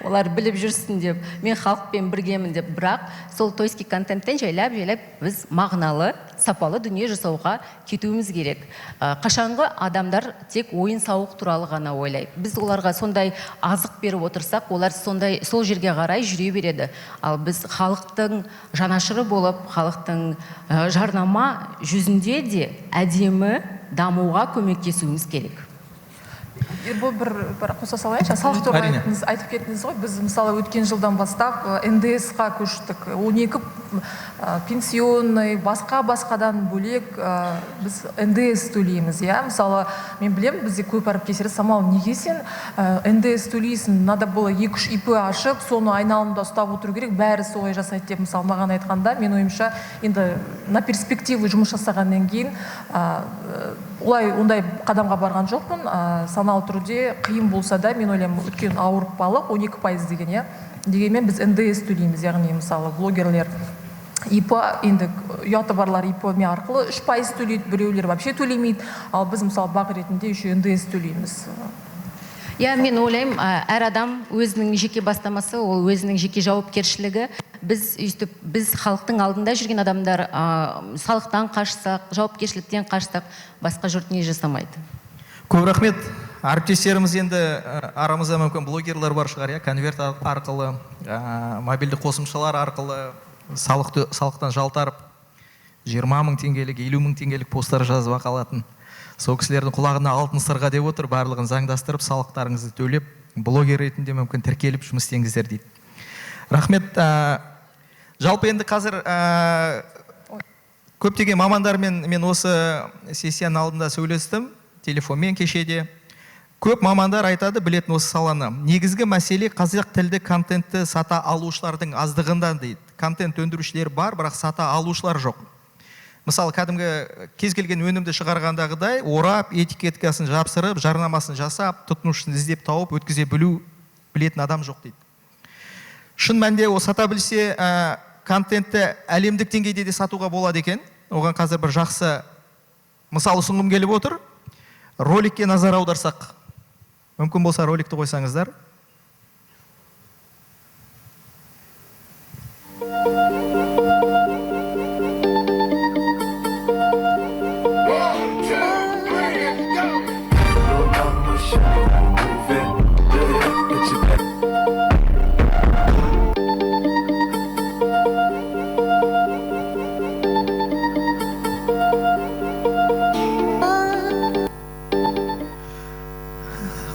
Олар біліп жүрсін деп, мен халықпен біргемін деп. Бірақ сол тойский контенттен жайлап біз мағыналы, сапалы дүние жасауға кетуіміз керек. Қашанғы адамдар тек ойын сауық туралы ғана ойлайды. Біз оларға сондай азық беріп отырсақ, олар сол жерге қарай жүре береді. Ал біз халықтың жанашыры болып, халықтың жарнама жүзінде де әдемі дамуға көмектесуіміз керек. Бұл бір қоса салайыншы, салық туралы айтып кеттіңіз ғой. Біз мысалы өткен жылдан бастап НДС-қа көштік. 12 пенсионный, басқадан бөлек біз НДС төлейміз. Мысалы, мен білем, бізде көп әріптестер, Самал, неге сен НДС төлейсің? Надо было 2-3 ИП ашып, соны айналымда ұстап отыру керек, бәрі солай жасайды деп, мысалы, маған айтқанда, мен ойымша, енді на перспективы жұмыс жасағаннан кейін ондай қадамға барған жоқпын. Саналы түрде қиын болса да, мен ойлаймын, өткен ауыртпалық 12% деген, дегенмен біз НДС төлейміз, яғни мысалы блогерлер ИП, енді ұяты барлар ИП-ме арқылы 3% төлейді, біреулер вообще төлемейді, ал біз мысалы бақ ретінде еще НДС төлейміз. Мен ойлаймын, әр адам өзінің жеке бастамасы, ол өзінің жеке жауапкершілігі. Біз халықтың алдында жүрген адамдар салықтан қашсақ, жауапкершіліктен қашсақ, басқа жұрт не жасамайды. Көп рахмет. Әріптестеріміз енді арамызда мүмкін блогерлер бар шығар, конверт арқылы, мобильді қосымшалар арқылы салықтан жалтарып 20 мың теңгелік, 50 мың теңгелік посттар жазып қалатын. Сол кісілердің құлағына алтын сырға деп отыр, барлығын заңдастырып, салықтарыңызды төлеп, блогер ретінде мүмкін тіркеліп жұмыс істеңіздер дейді. Рахмет. Жалпы енді қазір көптеген мамандармен мен осы сессияның алдында сөйлестім, телефонмен кешеде. Көп мамандар айтады, білетін осы саланы. Негізгі мәселе қазақ тілді контентті сата алушылардың аздығынан дейді. Контент өндірушілер бар, бірақ сата алушылар жоқ. Мысалы, кәдімгі кез келген өнімді шығарғандағыдай орап, этикеткасын жапсырып, жарнамасын жасап, тұтынушысын іздеп тауып, өткізе білетін адам жоқ дейді. Шын мәнде о сата білсе, контентті әлемдік деңгейде де сатуға болады екен. Оған қазір бір жақсы мысал ұсынғым келіп отыр. Роликке назар аударсақ, мүмкін болса роликті қойсаңыздар.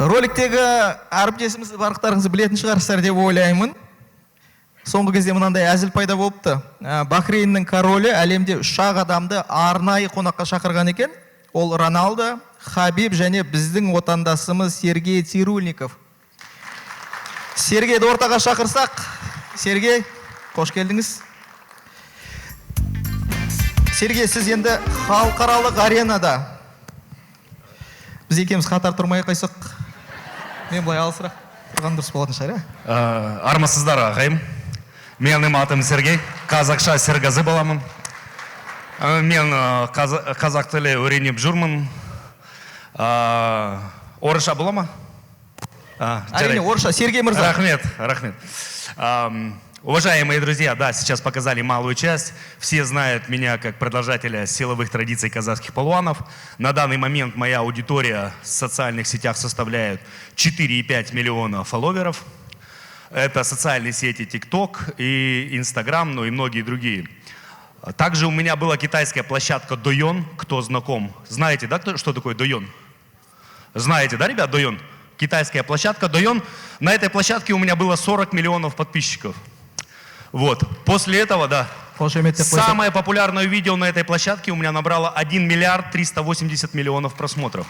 Роликтегі әріптесімізді барлықтарыңызды білетін шығарсыздар деп ойлаймын. соңғы кезде мынандай әзіл пайда болыпты. Бахрейннің королі әлемде 3 адамды арнайы қонаққа шақырған екен. Ол Роналдо, Хабиб және біздің отандасымыз Сергей Цирульников. Сергейді ортаға шақырсақ. Сергей, қош келдіңіз. Сергей, сіз енді халықаралық аренада. Біз екеуміз қатар тұрмай қойсақ. Мен былай алысырақ тұрған дұрыс болатын шығар, Армысыздар ағайым. Менің атым Сергей, қазақша Серғазы боламын. Мен қазақ тілі үйреніп жүрмін. Орысша бола ма? Әрине, орысша. Сергей мырза. Рахмет. Уважаемые друзья, да, сейчас показали малую часть. Все знают меня как продолжателя силовых традиций казахских палуанов. На данный момент моя аудитория в социальных сетях составляет 4,5 миллиона фолловеров. Это социальные сети TikTok и Instagram, ну и многие другие. Также у меня была китайская площадка Douyin. Кто знаком? Знаете, да, что такое Douyin? Знаете, да, ребят, Douyin? Китайская площадка Douyin. На этой площадке у меня было 40 миллионов подписчиков. Вот. После этого, да, самое популярное видео на этой площадке у меня набрало 1 миллиард 380 миллионов просмотров.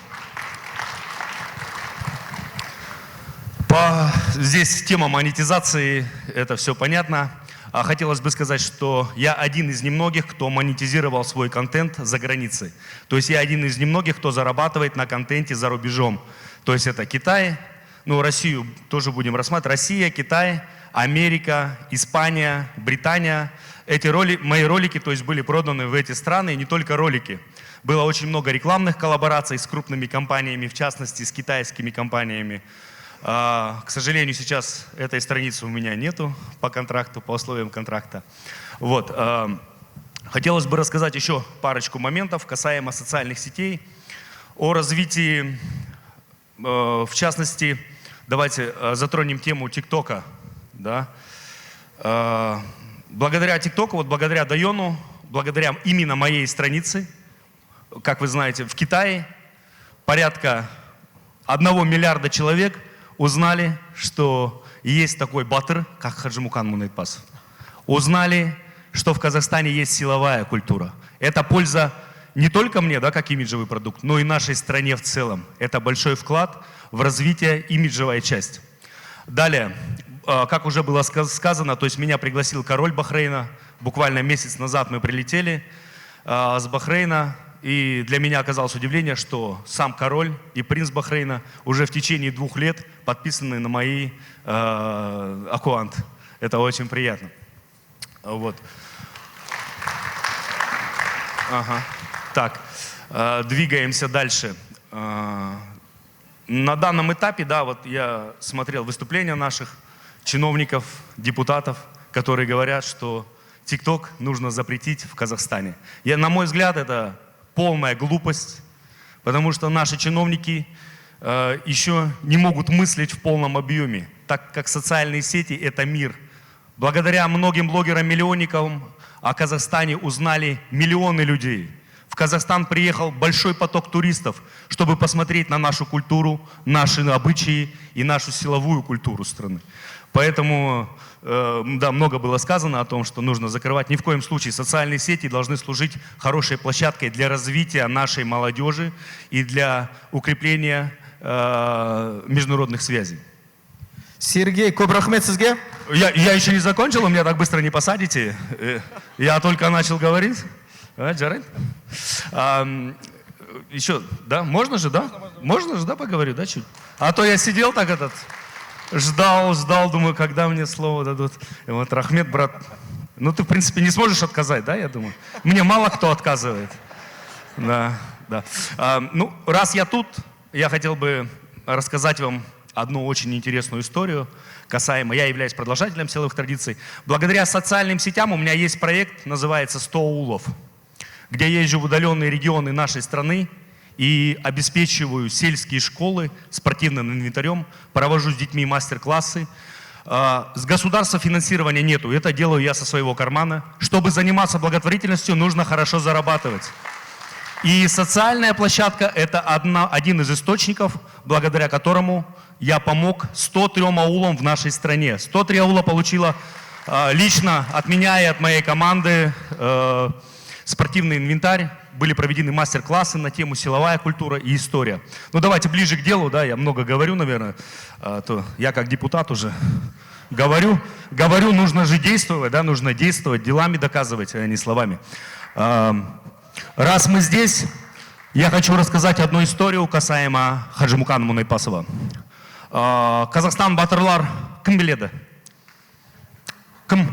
Здесь тема монетизации, это все понятно. Хотелось бы сказать, что я один из немногих, кто монетизировал свой контент за границей. То есть я один из немногих, кто зарабатывает на контенте за рубежом. То есть это Китай, ну Россию тоже будем рассматривать. Россия, Китай, Америка, Испания, Британия. Мои ролики, то есть, были проданы в эти страны, и не только ролики. Было очень много рекламных коллабораций с крупными компаниями, в частности, с китайскими компаниями. К сожалению, сейчас этой страницы у меня нету по контракту, по условиям контракта. Вот. Хотелось бы рассказать еще парочку моментов касаемо социальных сетей, о развитии, в частности, давайте затронем тему ТикТока. Да. Благодаря ТикТоку, вот благодаря Douyin, благодаря именно моей странице, как вы знаете, в Китае порядка 1 миллиарда человек узнали, что есть такой батыр, как Хаджимукан Мунайтпасов. Узнали, что в Казахстане есть силовая культура. Это польза не только мне, да, как имиджевый продукт, но и нашей стране в целом. Это большой вклад в развитие имиджевой части. Далее, как уже было сказано, то есть меня пригласил король Бахрейна. Буквально месяц назад мы прилетели с Бахрейна. И для меня оказалось удивление, что сам король и принц Бахрейна уже в течение 2 лет подписаны на мои аккаунты. Это очень приятно. Вот. Ага. Так, двигаемся дальше. На данном этапе, да, вот я смотрел выступления наших чиновников, депутатов, которые говорят, что TikTok нужно запретить в Казахстане. На мой взгляд, это полная глупость, потому что наши чиновники еще не могут мыслить в полном объеме, так как социальные сети – это мир. Благодаря многим блогерам-миллионникам о Казахстане узнали миллионы людей. В Казахстан приехал большой поток туристов, чтобы посмотреть на нашу культуру, наши обычаи и нашу силовую культуру страны. Поэтому, да, много было сказано о том, что нужно закрывать. Ни в коем случае социальные сети должны служить хорошей площадкой для развития нашей молодежи и для укрепления международных связей. Сергей, көп рахмет сізге. Я еще не закончил, вы меня так быстро не посадите. Я только начал говорить. Джаред? Еще, да? Можно же, да? Можно же, да, поговорю, да, чуть? А то я сидел так ждал, думаю, когда мне слово дадут. И вот, Рахмет, брат, ну ты, в принципе, не сможешь отказать, да, я думаю? Мне мало кто отказывает. Да. Ну, раз я тут, я хотел бы рассказать вам одну очень интересную историю касаемо, я являюсь продолжателем силовых традиций. Благодаря социальным сетям у меня есть проект, называется «100 аулов», где я езжу в удаленные регионы нашей страны и обеспечиваю сельские школы спортивным инвентарем, провожу с детьми мастер-классы. С государства финансирования нету, это делаю я со своего кармана. Чтобы заниматься благотворительностью, нужно хорошо зарабатывать. И социальная площадка – это один из источников, благодаря которому я помог 103 аулам в нашей стране. 103 аула получила лично от меня и от моей команды спортивный инвентарь. Были проведены мастер-классы на тему силовая культура и история. Ну давайте ближе к делу, да, я много говорю, наверное, то я как депутат уже говорю, нужно же действовать, да, нужно действовать, делами доказывать, а не словами. Раз мы здесь, я хочу рассказать одну историю касаемо Хаджимукана Мунайпасова. Казахстан батырлар кім біледі? Кім?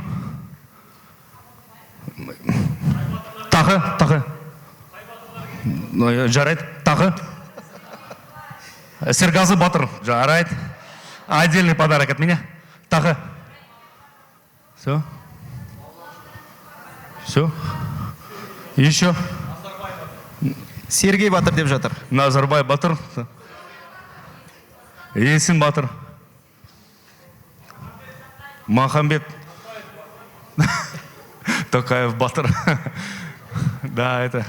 Тағы. Жарайды, тағы. Серғазы батыр, жарайды. Отдельный подарок от меня. Тағы. Все? Все? Еще? Сергей батыр деп жатыр. Назарбай батыр. Есін батыр. Махамбет. Токаев батыр. Да, это...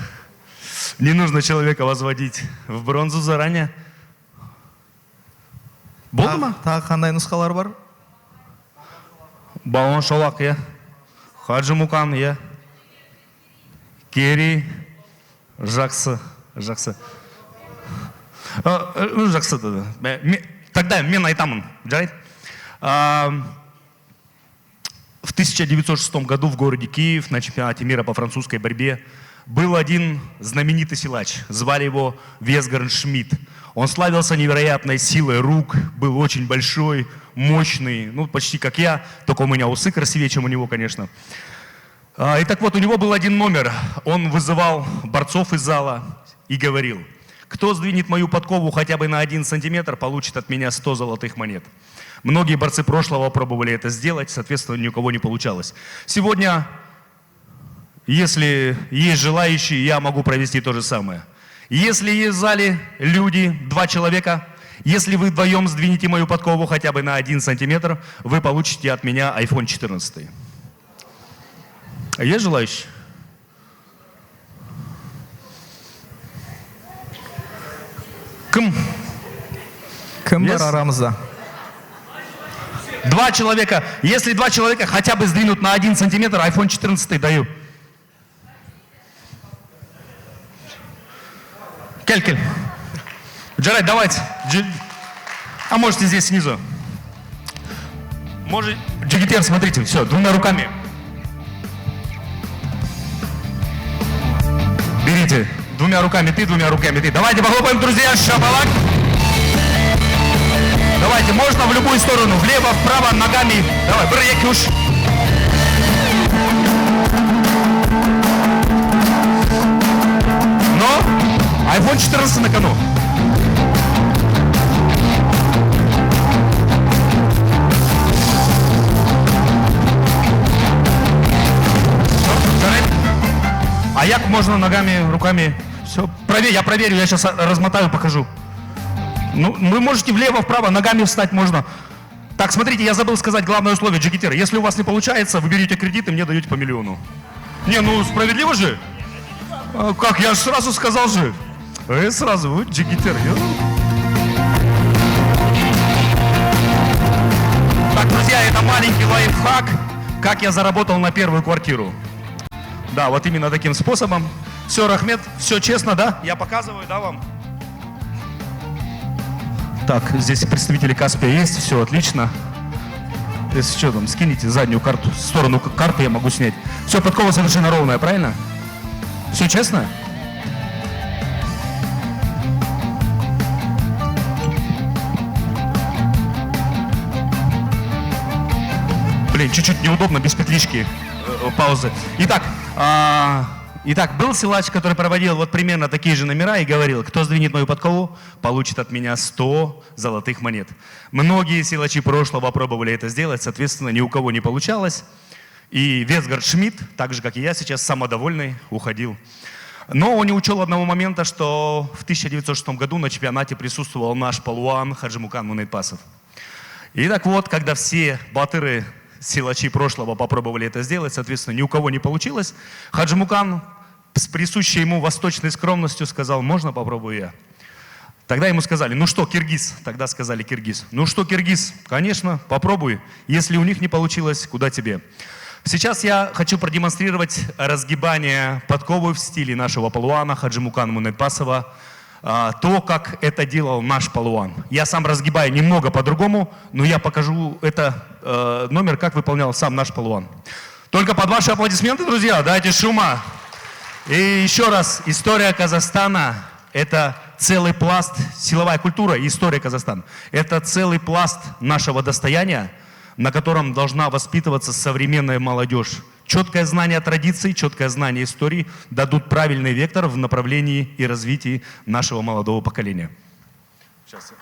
Не нужно человека возводить в бронзу заранее. Болды ма? Тағы қандай нұсқалар бар? Балуан Шолақ, иә. Хаджимукан, иә. Керей. Жақсы. Жақсы. Жақсы. Тогда мен айтамын. Жарайды? В 1906 году в городе Киев на чемпионате мира по французской борьбе был один знаменитый силач. Звали его Весгарн Шмидт. Он славился невероятной силой рук, был очень большой, мощный, ну почти как я, только у меня усы красивее, чем у него, конечно. И так вот, у него был один номер. Он вызывал борцов из зала и говорил: кто сдвинет мою подкову хотя бы на 1 сантиметр, получит от меня 100 золотых монет. Многие борцы прошлого пробовали это сделать, соответственно, ни у кого не получалось. Сегодня, если есть желающие, я могу провести то же самое. Если есть в зале люди, 2 человека, если вы вдвоем сдвинете мою подкову хотя бы на 1 сантиметр, вы получите от меня iPhone 14. Есть желающие? Кім? Кім бар Yes. арамызда? 2 человека. Если 2 человека хотя бы сдвинут на 1 сантиметр, iPhone 14 даю. Кель. Джарай, давайте. А можете здесь снизу. Может, Джигитер, смотрите, все, 2 руками. Берите. 2 руками ты, 2 руками ты. Давайте похлопаем, друзья, шабалак. Давайте, можно в любую сторону, влево, вправо, ногами. Давай, брекюш. Но iPhone 14 на кону. А як можно ногами, руками? Все, я проверю, я сейчас размотаю, покажу. Ну, вы можете влево, вправо, ногами встать можно. Так, смотрите, я забыл сказать главное условие, Джигитер. Если у вас не получается, вы берете кредит и мне даете по 1 миллиону. Не, ну справедливо же? Как, я же сразу сказал же. Сразу, вы Джигитер. Так, друзья, это маленький лайфхак, как я заработал на 1-ю квартиру. Да, вот именно таким способом. Все, Рахмет, все честно, да? Я показываю, да, вам? Так, здесь представители Каспия есть, все отлично. Если что, там, скинете заднюю карту, сторону карты я могу снять. Все, подкова совершенно ровная, правильно? Все честно? Блин, чуть-чуть неудобно, без петлички, паузы. Итак, был силач, который проводил вот примерно такие же номера и говорил: кто сдвинет мою подкову, получит от меня 100 золотых монет. Многие силачи прошлого пробовали это сделать, соответственно, ни у кого не получалось. И Весгарн Шмидт, так же, как и я сейчас, самодовольный, уходил. Но он не учел одного момента, что в 1906 году на чемпионате присутствовал наш палуан Хаджимукан Мунайпасов. И так вот, когда все батыры, силачи прошлого попробовали это сделать, соответственно, ни у кого не получилось, Хаджимукан с присущей ему восточной скромностью сказал: можно попробую я? Тогда ему сказали, ну что, киргиз? Тогда сказали, киргиз. Ну что, киргиз? Конечно, попробуй. Если у них не получилось, куда тебе? Сейчас я хочу продемонстрировать разгибание подковы в стиле нашего палуана Хаджимукана Мунетпасова. То, как это делал наш палуан. Я сам разгибаю немного по-другому, но я покажу это номер, как выполнял сам наш палуан. Только под ваши аплодисменты, друзья, дайте шума. И еще раз, история Казахстана – это целый пласт, силовая культура и история Казахстана. Это целый пласт нашего достояния, на котором должна воспитываться современная молодежь. Четкое знание традиций, четкое знание истории дадут правильный вектор в направлении и развитии нашего молодого поколения. Сейчас.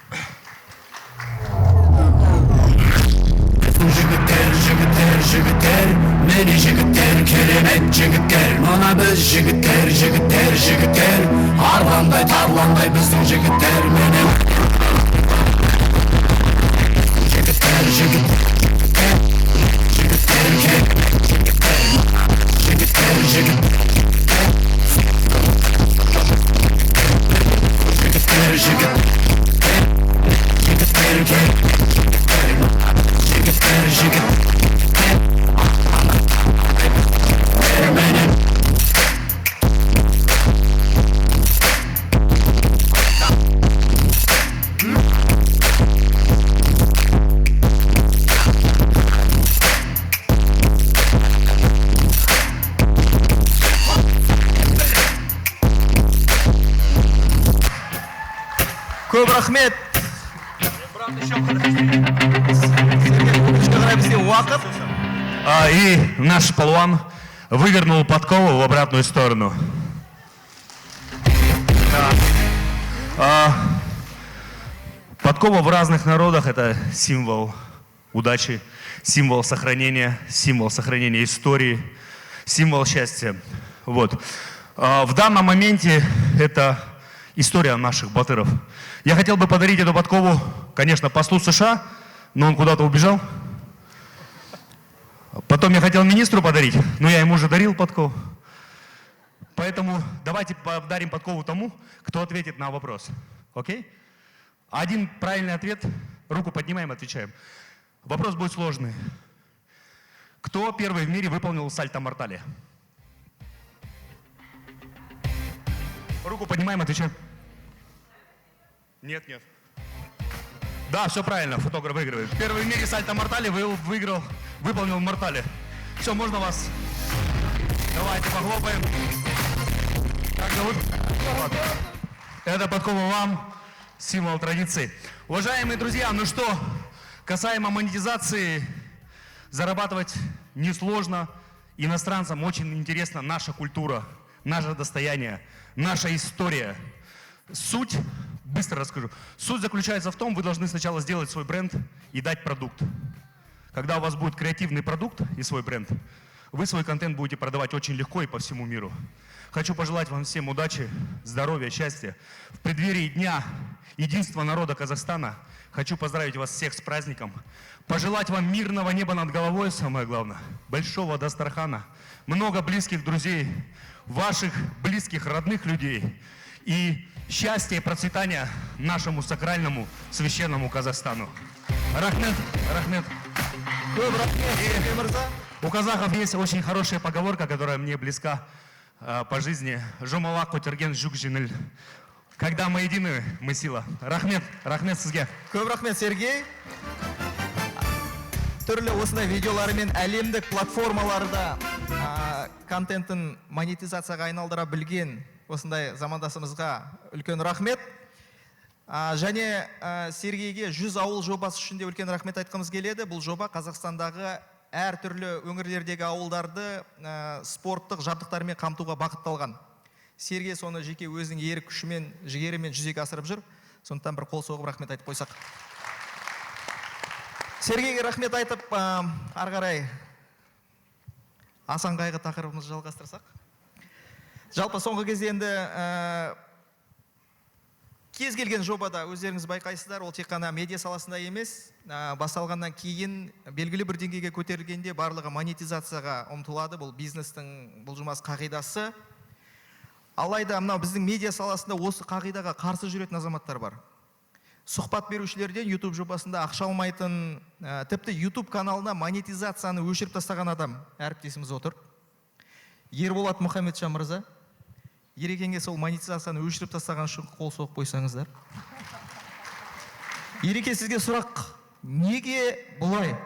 Meni jigitler, keremet jigitler, mana biz jigitler, jigitler, jigitler. Arlanday, tarlanday bizning jigitler, meni jigitler, jigitler, jigitler, jigitler, jigitler, jigitler, jigitler, jigitler, jigitler. Көп рахмет. Уақыт. И наш палуан вывернул подкову в обратную сторону. Подкова в разных народах – это символ удачи, символ сохранения истории, символ счастья. Вот. В данном моменте это история наших батыров. Я хотел бы подарить эту подкову, конечно, послу США, но он куда-то убежал. Потом я хотел министру подарить, но я ему уже дарил подкову. Поэтому давайте подарим подкову тому, кто ответит на вопрос. Окей? Один правильный ответ, руку поднимаем, отвечаем. Вопрос будет сложный. Кто первый в мире выполнил сальто-мортале? Руку поднимаем, отвечаем. Нет, нет. Да, все правильно, фотограф выигрывает. Первый в мире сальто-мортале выполнил мортале. Все, можно вас? Давайте похлопаем. Как зовут? Вот. Это подкова вам, символ традиции. Уважаемые друзья, ну что, касаемо монетизации, зарабатывать несложно. Иностранцам очень интересна наша культура, наше достояние, наша история. Суть, быстро расскажу, суть заключается в том, вы должны сначала сделать свой бренд и дать продукт. Когда у вас будет креативный продукт и свой бренд, вы свой контент будете продавать очень легко и по всему миру. Хочу пожелать вам всем удачи, здоровья, счастья. В преддверии Дня единства народа Казахстана хочу поздравить вас всех с праздником. Пожелать вам мирного неба над головой, самое главное, большого дастархана, много близких друзей, ваших близких, родных людей и счастья и процветания нашему сакральному, священному Казахстану. Рахмет, рахмет. У казахов есть очень хорошая поговорка, которая мне близка по жизни. Жомала көтерген жүк жеңіл. Когда мы едины, мы сила. Рахмет, рахмет сізге. Көп рахмет, Сергей. Түрлі осындай видеоларымен әлемдік платформаларда контентін монетизацияға айналдыра білген осындай замандасымызға үлкен рахмет. Және Сергейге 100 ауыл жобасы үшін де үлкен рахмет айтқымыз келеді. Бұл жоба Қазақстандағы әр түрлі өңірлердегі ауылдарды спорттық жабдықтармен қамтуға бағытталған. Сергей соны жеке өзінің ерік күшімен, жігерімен жүзеге асырып жүр. Сондықтан бір қол соғып рахмет айтып қойсақ. Сергейге рахмет айтып, ары қарай асан қайғы тақырыбымызды жалғастырсақ. Жалпы соңғы кезде енді кез келген жобада өздеріңіз байқайсыздар, ол тек қана медиа саласында емес, басталғаннан кейін белгілі бір деңгейге көтерілгенде барлығы монетизацияға ұмтылады. Бұл бизнестің бұлжымас қағидасы. Алайда мынау біздің медиа саласында осы қағидаға қарсы жүретін азаматтар бар. Сұхбат берушілерден YouTube жобасында ақша алмайтын, тіпті YouTube каналына монетизацияны өшіріп тастаған адам әріптесіміз отыр. Ерболат Мұхамеджан мырза, Ерекеңге сол монетизацияны өшіріп тастаған үшін қол соғып қойсаңыздар. Ереке, сізге сұрақ, неге бұлай?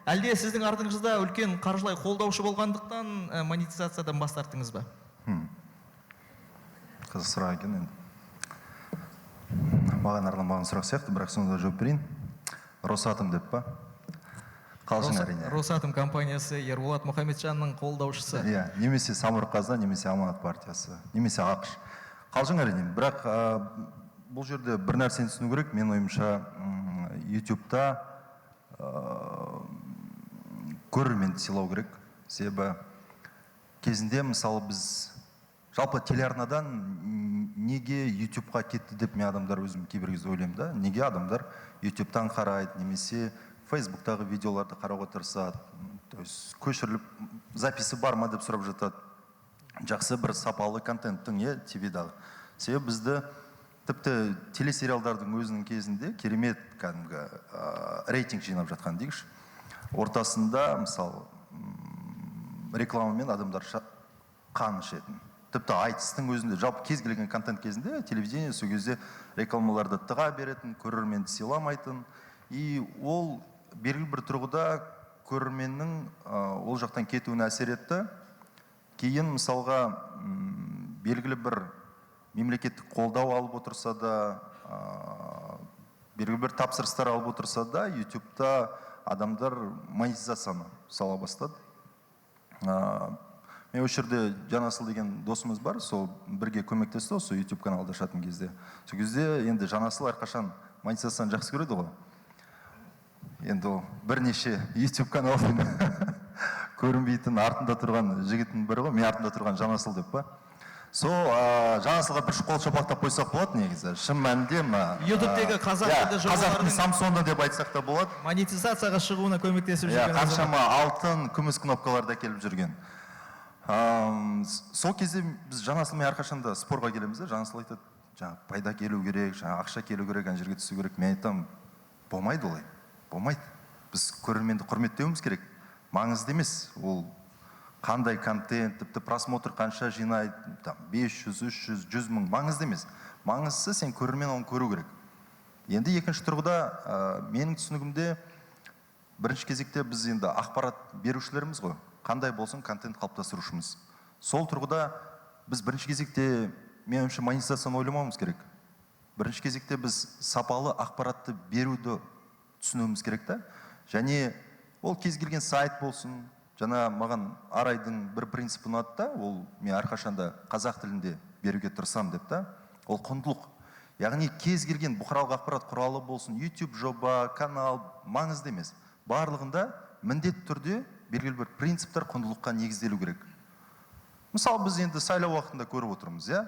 Әлде сіздің артыңызда үлкен қаржылай қолдаушы болғандықтан монетизациядан бас тарттыңыз ба? Қызық сұрақ екен енді. Маған арналмаған сұрақ сияқты, бірақ сонда жауап берейін. Росатом деп па? Қалжың әрине. Росатом компаниясы Ерболат Мұхамеджанның қолдаушысы. Иә, немесе Самұрық-Қазына, немесе Аманат партиясы, немесе ақш. Қалжың әрине. Бірақ бұл жерде бір нәрсені түсіну керек. Мен ойымша YouTube-та көрерменді сыйлау керек. Себебі кезінде мысалы біз жалпы телеарнадан неге YouTube-қа кетті деп мен адамдар өзім кейбір кезде ойлаймын да. Неге адамдар YouTube-тан қарайды, немесе Facebook-тағы видеоларды қарауға тырысады. То есть көшіріліп записі бар ма деп сұрап жатады. Жақсы бір сапалы контенттің TV-дағы. Себебі бізді тіпті телесериалдардың өзінің кезінде керемет кәдімгі рейтинг жинап жатқан дейікші. Ортасында мысалы рекламамен адамдар қан ішетін. Тіпті айтыстың өзінде, жалпы кез келген контент кезінде телевидение сол кезде рекламаларды тыға беретін, көрерменді сыйламайтын. И ол белгілі бір тұрғыда көрерменнің ол жақтан кетуіне әсер етті. Кейін мысалға белгілі бір мемлекеттік қолдау алып отырса да, белгілі бір тапсырыстар алып отырса да, YouTube-та адамдар монетизацияны сала бастады. Мен осы жерде Жанасыл деген досымыз бар, сол бірге көмектесті осы YouTube каналды ашатын кезде. Сол кезде енді Жанасыл әрқашан монетизацияны жақсы көреді ғой. Енді ол бірнеше YouTube каналдың көрінбейтін артында тұрған жігіттің бірі ғой, мен артында тұрған Жанасыл деп па. Сол Жанасылға бір қол шапақтап қойсақ болады негізі. Шын мәнінде YouTube-тегі қазақтың Самсоны деп айтсақ та болады. Монетизацияға шығуына көмектесіп жүрген қаншама алтын, күміс кнопкаларда келіп жүрген. Сол кезде біз Жанасылмен әрқашанда спорға келеміз. Жанасыл айтады, пайда келу керек, ақша келу керек, ана жерге түсу керек. Мен айтамын, болмайды олай. Болмайды. Біз көрерменді құрметтеуіміз керек. Маңызды емес. Ол қандай контент, тіпті просмотр қанша жинайды, 500, 300, 100 мың, маңызды емес. Маңыздысы сен көрермен оны көру керек. Енді екінші тұрғыда менің түсінігімде бірінші кезекте біз енді ақпарат берушілеріміз ғой. Қандай болсын контент қалыптастырушымыз. Сол тұрғыда біз бірінші кезекте меніңше монетизацияны ойламауымыз керек. Бірінші кезекте біз сапалы ақпаратты беруді түсінуіміз керек та. Және ол кез келген сайт болсын, жаңа маған Арайдың бір принципі ұнады да, ол мен әрқашанда қазақ тілінде беруге тырысам деп та. Ол құндылық. Яғни кез келген бұқаралық ақпарат құралы болсын, YouTube жоба, канал маңызды емес. Барлығында міндетті түрде белгілі бір принциптер құндылыққа негізделу керек. Мысалы біз енді сайлау уақытында көріп отырмыз, иә?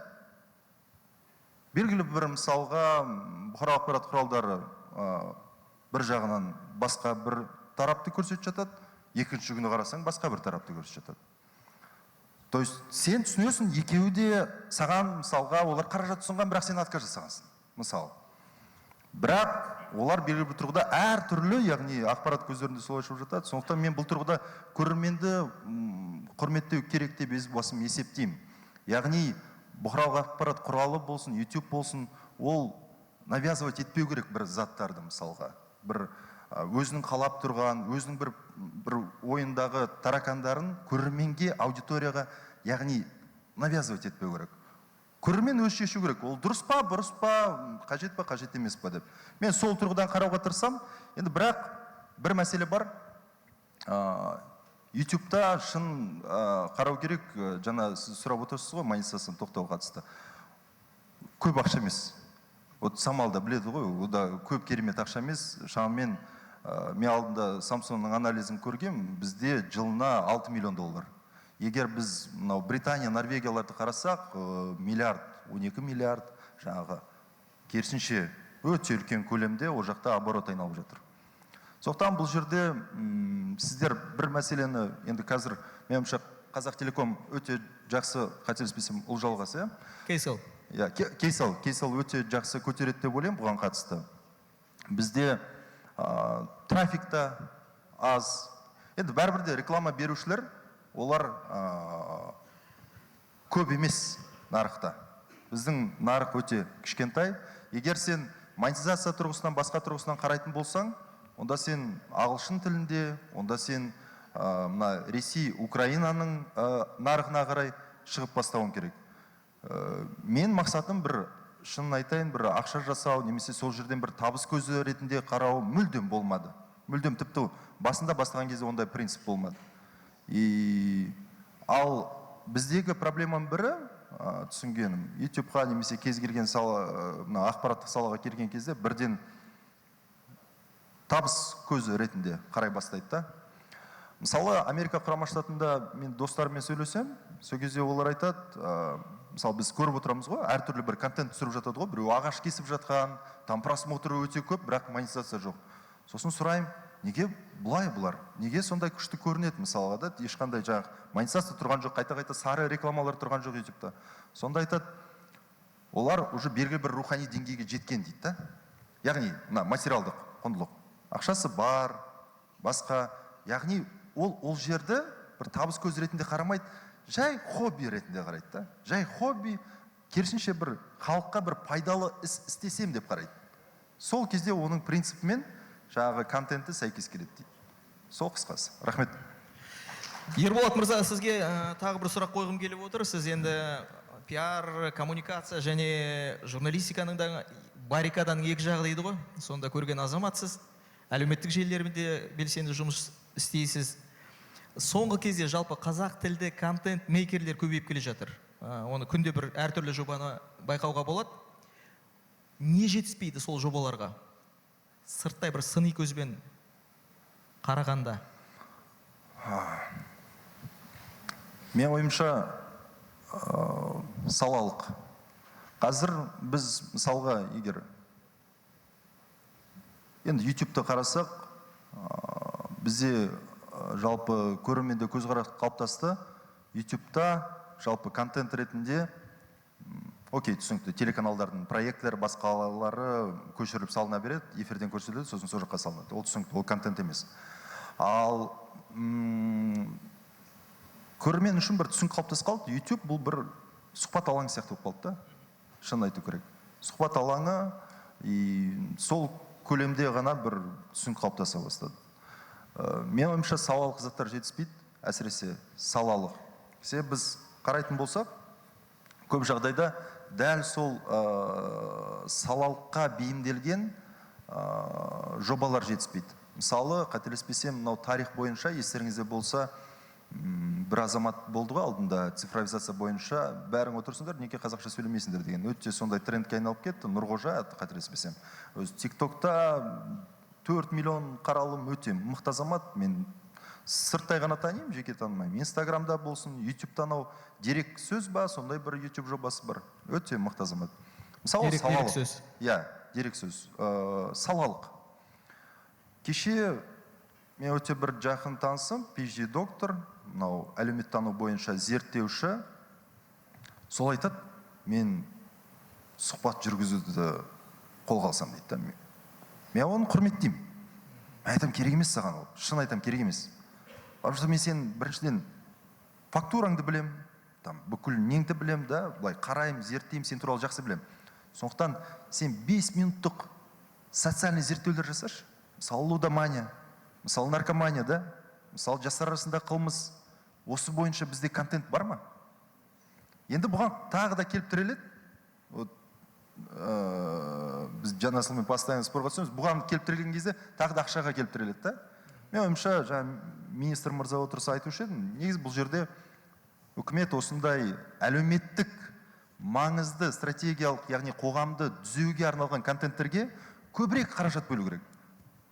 Белгілі бір мысалға бұқаралық ақпарат құралдары бір жағынан басқа бір тарапты көрсетіп жатады, екінші күні қарасаң басқа бір тарапты көрсетіп жатады. То есть сен түсінесің, екеуі де саған мысалға олар қаражат ұсынған, бірақ сен отказ жасағансың, мысалы. Бірақ олар белгілі бір тұрғыда әр түрлі, яғни ақпарат көздерінде солай шығып жатады. Сондықтан мен бұл тұрғыда көрерменді құрметтеу керек деп өз басым есептеймін. Яғни бұқаралық ақпарат құралы болсын, YouTube болсын, ол навязывать етпеу керек бір заттарды мысалға. Бір өзінің қалап тұрған, өзінің бір ойындағы таракандарын көрерменге, аудиторияға, яғни навязывать етпеу керек. Көрермен өз шешу керек. Ол дұрыс па, бұрыс па, қажет емес па деп. Мен сол тұрғыдан қарауға тырысам. Енді бірақ бір мәселе бар. YouTube-та шын қарау керек. Жаңа сіз сұрап отырсыз ғой, монетизацияны тоқтауға қатысты. Көп ақша емес. Вот Самалда біледі ғой, ода көп керемет ақша емес. Шамамен мен алдында Самсонның анализін көргем, бізде жылына 6 миллион доллар. Егер біз Британия, Норвегияларды қарасақ, миллиард, 12 миллиард, жаңағы керісінше өте үлкен көлемде ол жақта оборот айналып жатыр. Сондықтан бұл жерде сіздер бір мәселені енді қазір меніңше Қазақтелеком өте жақсы, қателеспесем, Ұлжалғас, иә? Кейсел. Иә, Кейсел өте жақсы көтереді деп ойлаймын бұған қатысты. Бізде трафикта аз. Енді бәрібір де реклама берушілер, олар көп емес нарықта. Біздің нарық өте кішкентай. Егер сен монетизация тұрғысынан, басқа тұрғысынан қарайтын болсаң, онда сен ағылшын тілінде, онда сен мына Ресей, Украинаның нарығына қарай шығып бастауың керек. Мен мақсатым бір, шынын айтайын, бір ақша жасау, немесе сол жерден бір табыс көзі ретінде қарау мүлдем болмады. Мүлдем тіпті басында бастаған кезде ондай принцип болмады. Ал біздегі проблеманың бірі, түсінгенім, YouTube-ға немесе кез келген ақпараттық салаға келген кезде бірден табыс көзі ретінде қарай бастайды. Мысалы, Америка Құрама Штатында мен достарыммен сөйлесем, сол кезде олар айтады, мысалы біз көріп отырамыз ғой, әртүрлі бір контент түсіріп жатады ғой, біреу ағаш кесіп жатқан, там просмотры өте көп, бірақ монетизация жоқ. Сосын сұрайым, неге бұлай бұлар? Неге сондай күшті көрінеді мысалға да, ешқандай жаңағы монетизация тұрған жоқ, қайта-қайта сары рекламалар тұрған жоқ YouTube-та. Сонда айтады, олар уже белгілі бір рухани деңгейге жеткен дейді да. Яғни, материалдық құндылық. Ақшасы бар, басқа, яғни ол жерді бір табыс көзі ретінде қарамайды, жай хобби ретінде қарайды да. Жай хобби, керісінше бір халыққа бір пайдалы іс істесем деп қарайды. Сол кезде оның принципімен жаңағы контенті сәйкес келеді дейді. Сол қысқасы. Рахмет. Ерболат мырза, сізге тағы бір сұрақ қойғым келіп отыр. Сіз енді пиар, коммуникация және журналистиканың да баррикаданың екі жағы дейді ғой. Сонда көрген азаматсыз. Әлеуметтік желілерінде белсенді жұмыс істейсіз. Соңғы кезде жалпы қазақ тілді контент мейкерлер көбейіп келе жатыр. Оны күнде бір әртүрлі жобаны байқауға болады. Не жетіспейді сол жобаларға? Сырттай бір сыни көзбен қарағанда. Мен ойымша салалық. Қазір біз мысалға егер енді YouTube-та қарасақ, бізде жалпы көрерменде көзқарас қалыптасты. YouTube-та жалпы контент ретінде, окей, түсінікті, телеканалдардың проекттер, басқалары көшіріп салына береді, эфирден көрсетіледі, сосын сол жаққа салынады. Ол түсінікті, ол контент емес. Ал көрермен үшін бір түсінік қалыптасып қалды. YouTube бұл бір сұхбат алаңы сияқты болып қалды да. Шын айту керек. Сұхбат алаңы, сол көлемде ғана бір түсінік қалыптаса бастады. Мен ойымша салалық заттар жетіспейді, әсіресе салалық. Біз қарайтын болсақ, көп жағдайда дәл сол салалыққа бейімделген жобалар жетіспейді. Мысалы, қателеспесем, мынау тарих бойынша, естеріңізде болса, бір азамат болды ғой алдында, цифровизация бойынша, бәрің отырсыңдар, неге қазақша сөйлемейсіңдер деген. Өте сондай трендке айналып кетті, Нұрғожа, қателеспесем. Өзі TikTok-та 4 миллион қаралым, өте мықты азамат, мен сырттай ғана танимын, жеке танымаймын. Инстаграмда болсын, YouTube-та анау дерек сөз ба, сондай бір YouTube жобасы бар. Өте мықты азамат. Мысалы, дерек сөз. Иә, дерек сөз. Салалық. Кеше мен өте бір жақын танысым, PhD доктор, мынау әлеуметтану бойынша зерттеуші, сол айтады, мен сұхбат жүргізуді қолға алсам дейді. Мен оны құрметтеймін. Мен айтам, керек емес саған ол. Шын айтам, керек емес. Потому что мен сен біріншіден фактураңды білем, бүкіл неңді білем, былай қарайым, зерттеймін, сен туралы жақсы білем. Сондықтан сен 5 минуттық социальный зерттеулер жасашы. Мысалы, лудомания, мысалы, наркомания, мысалы, жастар арасында қылмыс. Осы бойынша бізде контент бар ма? Енді бұған тағы да келіп тіреледі. Біз жанасылмен постоянно спорға түсеміз. Бұған келіп тірелген кезде тағы да ақшаға келіп тіреледі. Мен ойымша, министр мырза отырса айтушы едім, негіз бұл жерде үкімет осындай әлеуметтік маңызды стратегиялық, яғни қоғамды түзеуге арналған контенттерге көбірек қаражат бөлу керек.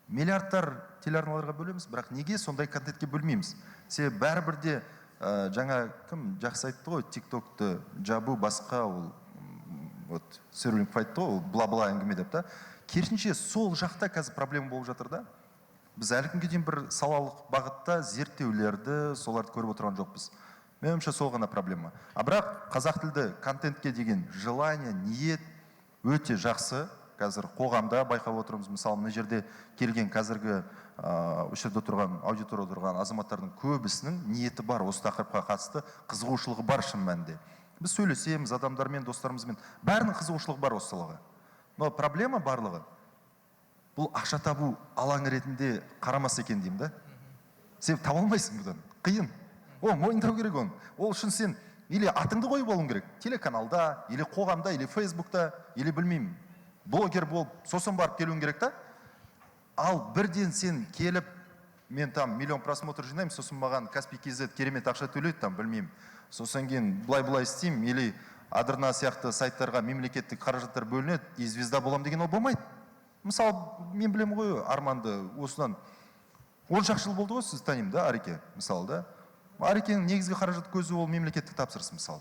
Миллиардтар телеарналарға бөлеміз, бірақ неге сондай контентке бөлмейміз? Себебі бәрібірде жаңа кім жақсы айтты ғой, TikTok-ты жабу басқа, ол Серлинг айтты ғой, бла-бла әңгіме деп та. Керісінше сол жақта қазір проблема болып жатыр да. Біз әлі күнге дейін бір салалық бағытта зерттеулерді, соларды көріп отырған жоқпыз. менің ойымша сол ғана проблема. А бірақ қазақ тілді контентке деген желание, ниет өте жақсы. Қазір қоғамда байқап отырмыз, мысалы мына жерде келген қазіргі осы жерде тұрған аудиторияда тұрған азаматтардың көбісінің ниеті бар, осы тақырыпқа қатысты қызығушылығы бар шын мәнінде. Біз сөйлесеміз адамдармен, достарымызбен, бәрінің қызығушылығы бар осы салаға. Но проблема барлығы бұл ақша табу алаң ретінде қарамас екен деймін да. Сен таба алмайсың бұдан, қиын. Ол мойындау керек оны. Ол үшін сен или атыңды қойып алуың керек, телеканалда, или қоғамда, или фейсбукта, или білмеймін, блогер болып, сосын барып келуің керек та. Ал бірден сен келіп, мен там миллион просмотр жинаймын, сосын маған Каспий KZ керемет ақша төлейді, там білмеймін. Сосын кейін былай істеймін, или Адырна сияқты сайттарға мемлекеттік қаражаттар бөлінеді, и звезда болам деген ол болмайды. Мысалы, мен білемін ғой Арманды осыдан 10 шақты жыл болды ғой, сіз танимын да, Ареке, мысалы да. Арекенің негізгі қаражат көзі ол мемлекеттік тапсырыс, мысалы.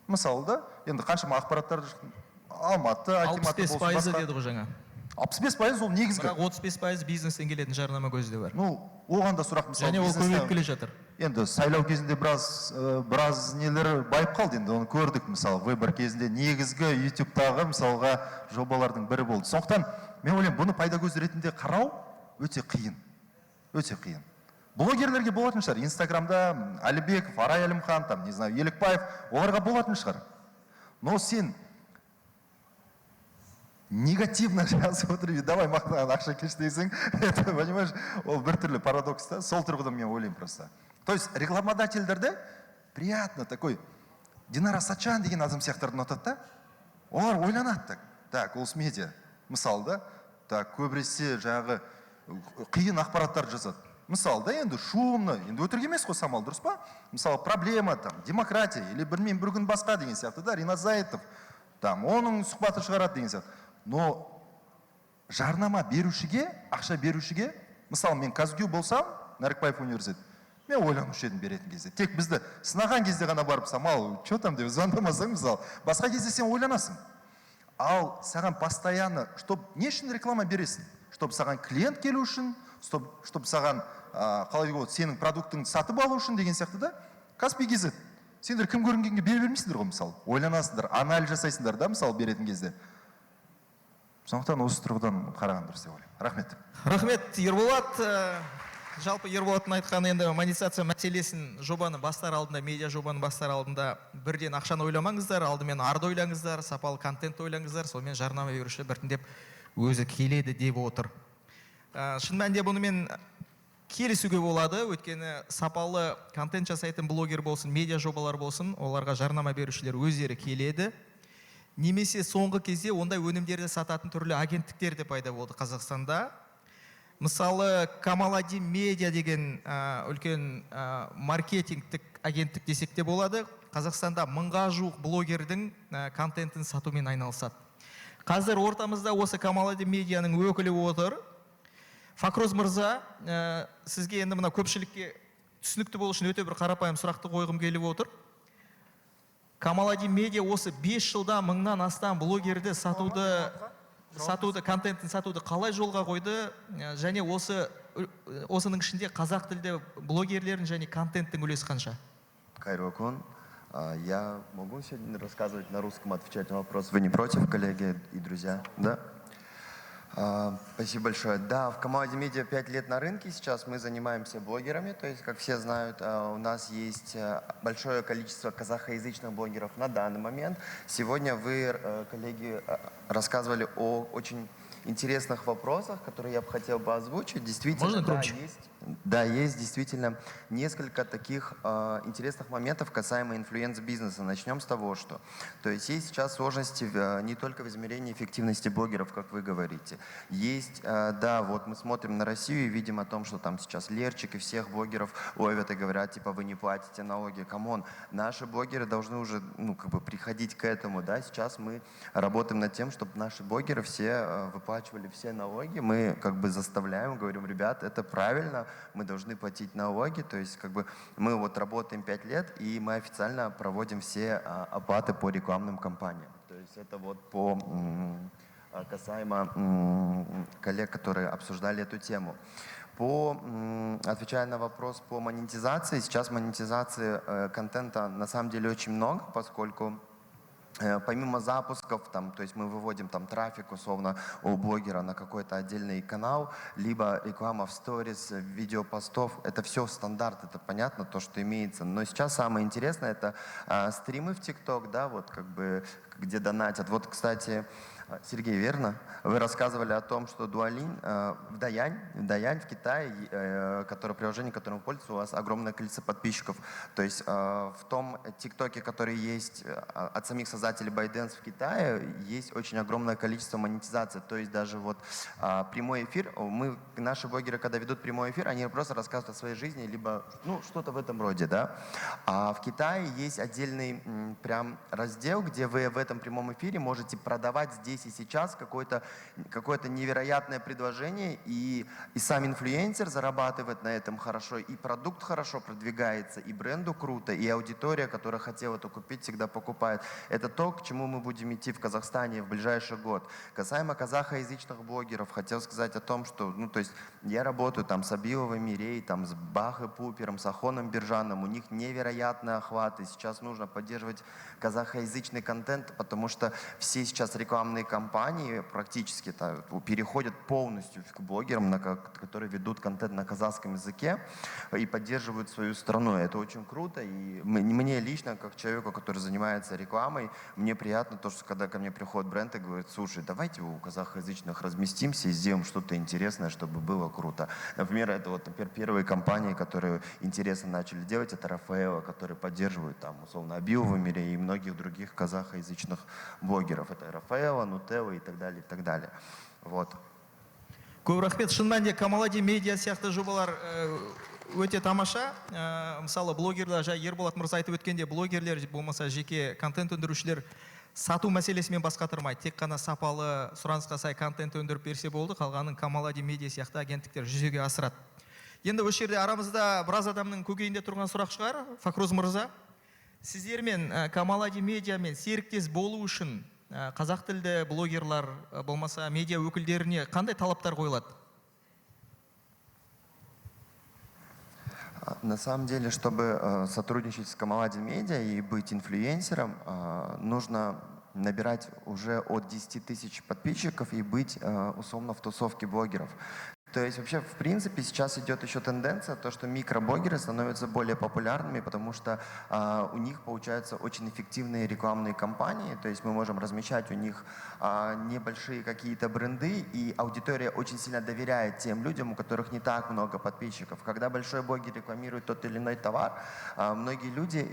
Мысалы да, енді қаншама ақпараттар Алматы, Акиматы болсын, 65% деді ғой жаңа. 65% ол негізгі. Бірақ 35% бизнестен келетін жарнама көзі де бар. Ну, оған да сұрақ, мысалы, және ол көбейіп келе жатыр. Енді сайлау кезінде біраз нелер байып қалды, енді оны көрдік, мысалы, выбор кезінде негізгі YouTube-тағы мысалға жобалардың бірі болды. Сондықтан мен ойлаймын, бұны пайда көзі ретінде қарау өте қиын. Өте қиын. Блогерлерге болатын шығар, Инстаграмда Әлібеков, Арай Әлімхан, там, не знаю, Елікбаев, оларға болатын шығар. Но сен негативно жазып отырып, давай мақтаған ақша кеш десең, это, понимаешь, ол біртүрлі парадокс та, сол тұрғыдан мен ойлаймын просто. То есть рекламодательдерді приятно такой, Динара Сачан деген адам сияқтарды ұнатады да, олар ойланады так, ол медиа, мысалы да, так, көбіресе жағы қиын ақпараттар жазады. Мысалы да, енді шумно, енді өтірік емес қой Самал, дұрыс па? Мысалы проблема, там, демократия, или білмеймін бір күн басқа деген сияқты да, Ринат Заитов, там, оның сұхбаты шығарады деген сияқты. Но жарнама берушіге, ақша берушіге, мысалы мен Казгю болсам, Нәрікбаев университет, мен ойланушы едім беретін кезде. Тек бізді сынаған кезде ғана барып, Самал, что там деп звондамасаң, мысалы, басқа кезде сен ойланасың. Ал саған постоянно, не үшін реклама бересің? Чтобы саған клиент келу үшін, чтобы саған, қалай дейді, сенің продуктыңды сатып алу үшін деген сияқты да, Каспий KZ. Сендер кім көрінгенге бере бермейсіңдер ғой, мысалы. Ойланасыңдар, анализ жасайсыңдар да, мысалы, беретін кезде. Сондықтан осы тұрғыдан қараған дұрыс деп ойлаймын. Рахмет. Рахмет, Ерболат. Жалпы Ерболаттың айтқан енді монетизация мәселесін жобаны бастар алдында, медиа жобаны бастар алдында бірден ақшаны ойламаңыздар, алдымен арды ойлаңыздар, сапалы контент ойлаңыздар, сонымен жарнама беруші біртіндеп өзі келеді деп отыр. Шын мәнінде бұнымен келісуге болады, өйткені сапалы контент жасайтын блогер болсын, медиа жобалар болсын, оларға жарнама берушілер өздері келеді. Немесе соңғы кезде ондай өнімдерді сататын түрлі агенттіктер де пайда болды Қазақстанда. Мысалы, Камалади медиа деген үлкен маркетингтік агенттік десек те болады. Қазақстанда 1000-ға жуық блогердің контентін сатумен айналысады. Қазір ортамызда осы Камалади медианың өкілі отыр. Факроз мырза, сізге енді мына көпшілікке түсінікті болу үшін өте бір қарапайым сұрақты қойғым келіп отыр. Камалади медиа осы 5 жылда 1000-нан астам блогерді сатуды, контентін сатуды қалай жолға қойды, және осының ішінде қазақ тілді блогерлердің және контенттің үлесі қанша? Кайрокон, я могу сегодня рассказывать на русском, отвечать на вопрос. Вы не против, коллеги и друзья? Да? Спасибо большое. Да, в Камалади Медиа 5 лет на рынке. Сейчас мы занимаемся блогерами. То есть, как все знают, у нас есть большое количество казахоязычных блогеров на данный момент. Сегодня вы, коллеги, рассказывали о очень интересных вопросах, которые я бы хотел бы озвучить. Действительно, есть действительно несколько таких интересных моментов касаемо инфлюенс-бизнеса. Начнем с того, что то есть сейчас сложности не только в измерении эффективности блогеров, как вы говорите. Есть, да, вот мы смотрим на Россию и видим о том, что там сейчас Лерчик и всех блогеров ловят и говорят, типа, вы не платите налоги. Камон, наши блогеры должны уже, приходить к этому, да. Сейчас мы работаем над тем, чтобы наши блогеры все выплачивали все налоги. Мы заставляем, говорим, ребят, это правильно, мы должны платить налоги. То есть мы вот работаем 5 лет, и мы официально проводим все оплаты по рекламным кампаниям. То есть это вот касаемо коллег, которые обсуждали эту тему. Отвечая на вопрос по монетизации, сейчас монетизации контента на самом деле очень много, поскольку помимо запусков, там, то есть мы выводим там трафик условно у блогера на какой-то отдельный канал, либо реклама в сторис, видеопостов, это все стандарт, это понятно, то, что имеется. Но сейчас самое интересное это стримы в ТикТок, да, вот как бы где донатят. Вот, кстати, Сергей, верно? Вы рассказывали о том, что в Даянь в Китае, приложение, которым пользуется, у вас огромное количество подписчиков. То есть в том ТикТоке, который есть от самих создателей ByteDance в Китае, есть очень огромное количество монетизации. То есть даже вот прямой эфир, наши блогеры, когда ведут прямой эфир, они просто рассказывают о своей жизни, либо что-то в этом роде, да. А в Китае есть отдельный прям раздел, где вы в этом прямом эфире можете продавать здесь и сейчас какое-то невероятное предложение, и сам инфлюенсер зарабатывает на этом хорошо, и продукт хорошо продвигается, и бренду круто, и аудитория, которая хотела это купить, всегда покупает. Это то, к чему мы будем идти в Казахстане в ближайший год. Касаемо казахоязычных блогеров, хотел сказать о том, что, то есть я работаю там с Абиловым Мирей, там с Бахой Пупером, с Ахоном Биржаном, у них невероятный охват, и сейчас нужно поддерживать казахоязычный контент, потому что все сейчас рекламные компании практически переходят полностью к блогерам, которые ведут контент на казахском языке и поддерживают свою страну. Это очень круто. И мне лично, как человеку, который занимается рекламой, мне приятно то, что когда ко мне приходит бренд и говорит: слушай, давайте у казахоязычных разместимся и сделаем что-то интересное, чтобы было круто. Например, первые компании, которые интересно начали делать, это Рафаэлло, которые поддерживают там условно Абилова Мире и многих других казахоязычных блогеров. Это Рафаэлло, Нутелла и так далее, и так далее. Вот. Көп рахмет. Шын мәнінде Камалади медиа сияқты жобалар өте тамаша. Мысалы блогерлер, Ерболат мырза айтып өткенде, блогерлер болмаса жеке контент өндірушілер сату мәселесімен бас қатырмайды. Тек қана сапалы, сұранысқа сай контент өндіріп берсе болды, қалғанын Камалади медиа сияқты агенттіктер жүзеге асырады. Енді осы жерде арамызда біраз адамның көкейінде тұрған сұрақ шығар. Фахруз мырза, сіздермен Камалади медиамен серіктес болу үшін қазақ тілді блогерлар болмаса медиа өкілдеріне қандай талаптар қойылады? На самом деле, чтобы сотрудничать с Камалади Медиа и быть инфлюенсером, нужно набирать уже от 10 тысяч подписчиков и быть условно в тусовке блогеров. То есть вообще, в принципе, сейчас идет еще тенденция, то, что микроблогеры становятся более популярными, потому что у них получаются очень эффективные рекламные кампании, то есть мы можем размещать у них небольшие какие-то бренды, и аудитория очень сильно доверяет тем людям, у которых не так много подписчиков. Когда большой блогер рекламирует тот или иной товар, многие люди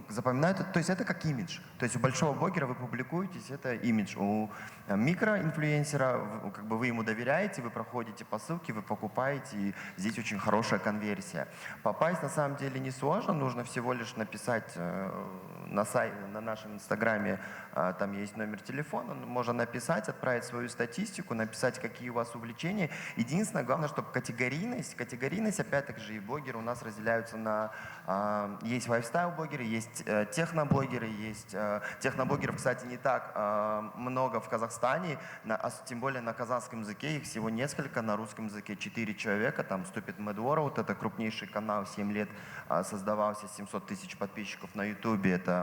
запоминают это, то есть это как имидж. То есть у большого блогера вы публикуетесь, это имидж. У микроинфлюенсера, как бы вы ему доверяете, вы проходите по ссылке, вы покупаете, и здесь очень хорошая конверсия. Попасть на самом деле несложно, нужно всего лишь написать на сайте, на нашем инстаграме, там есть номер телефона, можно написать, отправить свою статистику, написать, какие у вас увлечения. Единственное, главное, чтобы категорийность, опять-таки же и блогеры у нас разделяются на, есть лайфстайл-блогеры, есть техноблогеры, есть техноблогеров, кстати, не так много в Казахстане, тем более на казахском языке, их всего несколько, на русском языке 4 человека, там Stupid Mad World, это крупнейший канал, 7 лет создавался, 700 тысяч подписчиков на ютубе, это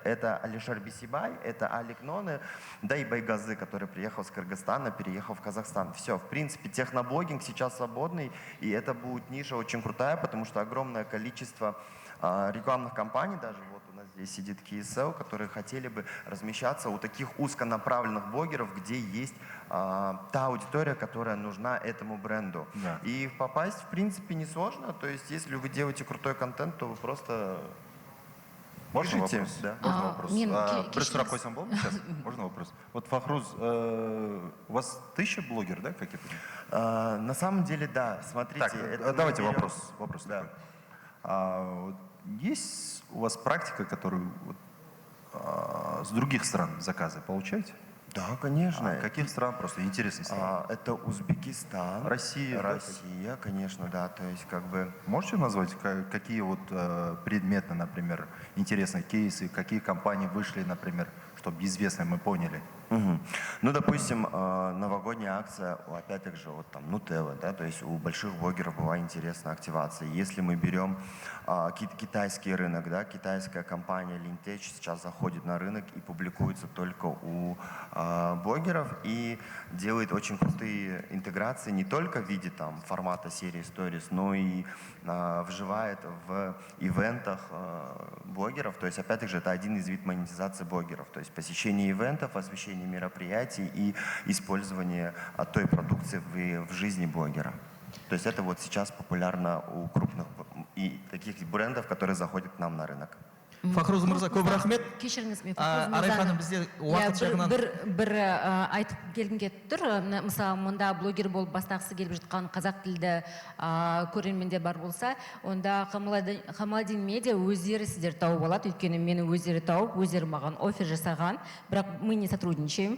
это Алишер Бисибай, это Алик Ноны, да и Байгазы, который приехал с Кыргызстана, переехал в Казахстан. Все, в принципе, техноблогинг сейчас свободный, и это будет ниша очень крутая, потому что огромное количество рекламных кампаний, даже вот у нас здесь сидит KSL, которые хотели бы размещаться у таких узконаправленных блогеров, где есть та аудитория, которая нужна этому бренду. Да. И попасть, в принципе, несложно. То есть, если вы делаете крутой контент, то вы просто... Можно вопрос? Да. Можно вопрос? Бір сұрақ қойсам болады сейчас? Можно вопрос? Вот, Фахруз, у вас 1000 блогеров, да, какие-то? На самом деле, да. Смотрите. Так, давайте вопрос. Да. Такой. Есть у вас практика, которую с других стран заказы получаете? Да, конечно. Каких стран? Просто интересно стало. Это Узбекистан. Россия. Россия, конечно, да. То есть как бы... Можете назвать, какие вот предметы, например, интересные кейсы, какие компании вышли, например, чтобы известно, мы поняли? Ну, допустим, новогодняя акция, опять же, вот там, Нутелла, да, то есть у больших блогеров была интересная активация. Если мы берем китайский рынок, да, китайская компания Lintech сейчас заходит на рынок и публикуется только у блогеров и делает очень крутые интеграции не только в виде там формата серии Stories, но и вживает в ивентах блогеров. То есть, опять же, это один из видов монетизации блогеров, то есть посещение ивентов, освещение мероприятий и использование той продукции в жизни блогера. То есть это вот сейчас популярно у крупных и таких брендов, которые заходят к нам на рынок. Фахруз мырза, көп рахмет. Кешіріңіз, мен Арай ханым, бізде уақыт жағынан бір айтып келгім келіп тұр. Мысалы, мұнда блогер болып бастағысы келіп жатқан қазақ тілді көрермендер бар болса, онда Камаладин медиа өздері сіздер тауып алады. Өйткені мені өздері тауып, өздері маған офер жасаған, бірақ мы не сотрудничаем.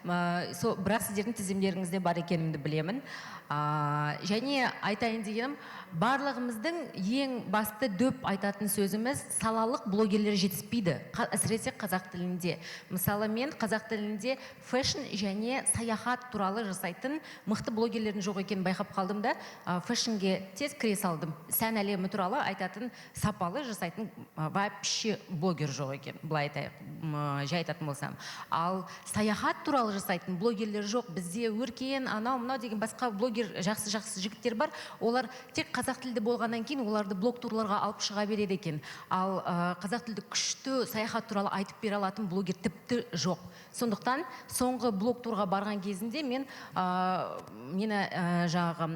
Бірақ сіздердің тізімдеріңізде бар екенімді білемін. Және айтайын дегенім, барлығымыздың ең басты дөп айтатын сөзіміз салалық блогерлер жетіспейді, әсіресе қазақ тілінде. Мысалы, мен қазақ тілінде фэшн және саяхат туралы жасайтын мықты блогерлердің жоқ екенін байқап қалдым да, фэшнге тез кіре салдым. Сән әлемі туралы айтатын сапалы жасайтын вообще блогер жоқ екен, былай жай айтатын болсам. Ал саяхат туралы жасайтын блогерлер жоқ. Бізде өркен, анау-мынау деген басқа блогер жақсы жігіттер бар. Олар тек қазақ тілді болғаннан кейін оларды блог турларға алып шыға береді екен. Ал қазақ тілді күшті саяхат туралы айтып бере алатын блогер тіпті жоқ. Сондықтан соңғы блог турға барған кезінде мені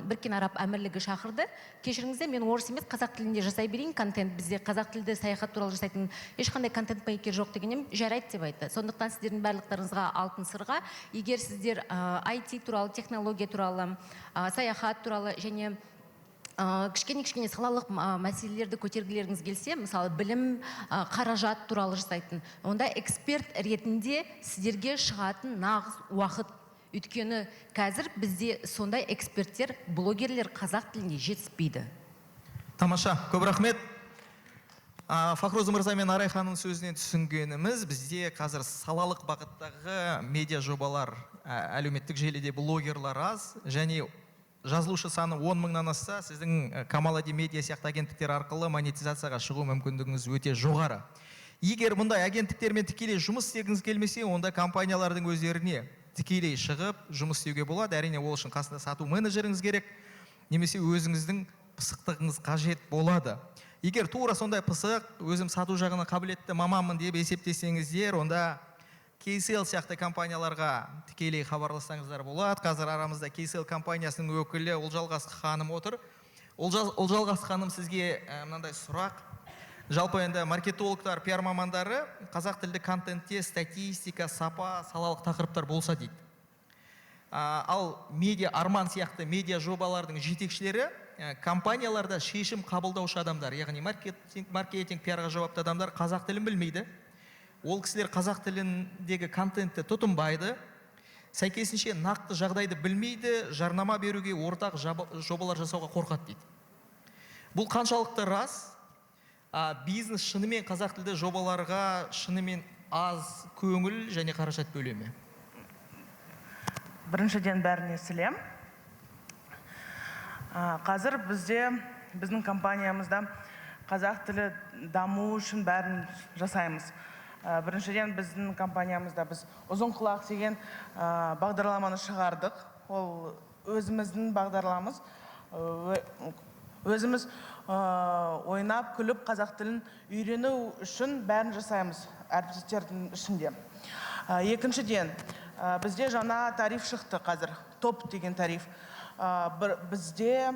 Біріккен Араб Әмірлігі шақырды. Кешіріңіздер, мен орыс емес, қазақ тілінде жасай берейін контент. Бізде қазақ тілді саяхат туралы жасайтын ешқандай контент мейкер жоқ дегенім жарайды деп айтты. Сондықтан сіздердің барлықтарыңызға алтын сырға, егер сіздер IT туралы, технология туралы, саяхат туралы және кішкене салалық мәселелерді көтергілеріңіз келсе, мысалы білім, қаражат туралы жасайтын, онда эксперт ретінде сіздерге шығатын нағыз уақыт. Өйткені қазір бізде сондай эксперттер, блогерлер қазақ тілінде жетіспейді. Тамаша, көп рахмет. Фахруз мырза мен Арай ханым сөзінен түсінгеніміз, бізде қазір салалық бағыттағы медиа жобалар, әлеуметтік желіде блогерлар аз, және жазылушы саны 10 мыңнан асса, сіздің Камаладин медиа сияқты агенттіктер арқылы монетизацияға шығу мүмкіндігіңіз өте жоғары. Егер мұндай агенттіктермен тікелей жұмыс істегіңіз келмесе, онда компаниялардың өздеріне тікелей шығып жұмыс істеуге болады. Әрине, ол үшін қасында сату менеджеріңіз керек, немесе өзіңіздің пысықтығыңыз қажет болады. Егер тура сондай пысық, өзім сату жағына қабілетті маманмын деп есептесеңіздер, онда KCL сияқты компанияларға тікелей хабарлассаңыздар болады. Қазір арамызда KCL компаниясының өкілі Олжалғас ханым отыр. Олжалғас ханым, сізге мынандай сұрақ. Жалпы енді маркетологтар, пиар мамандары қазақ тілді контентте статистика, сапа, салалық тақырыптар болса дейді. Ал медиа арман сияқты медиа жобалардың жетекшілері компанияларда шешім қабылдаушы адамдар, яғни маркетинг, пиарға жауапты адамдар қазақ тілін білмейді. Ол кісілер қазақ тіліндегі контентті тұтынбайды, сәйкесінше нақты жағдайды білмейді, жарнама беруге ортақ жобалар жасауға қорқады дейді. Бұл қаншалықты рас? Бизнес шынымен қазақ тілді жобаларға шынымен аз көңіл және қаражат бөле ме? Біріншіден бәріне сәлем. Қазір біздің компаниямызда қазақ тілі даму үшін бәрін жасаймыз. Біріншіден біздің компаниямызда біз ұзын құлақ деген бағдарламаны шығардық. Ол өзіміздің бағдарламыз. Өзіміз ойнап, күліп қазақ тілін үйрену үшін бәрін жасаймыз әріптестердің ішінде. Екіншіден, бізде жаңа тариф шықты қазір, топ деген тариф. Бізде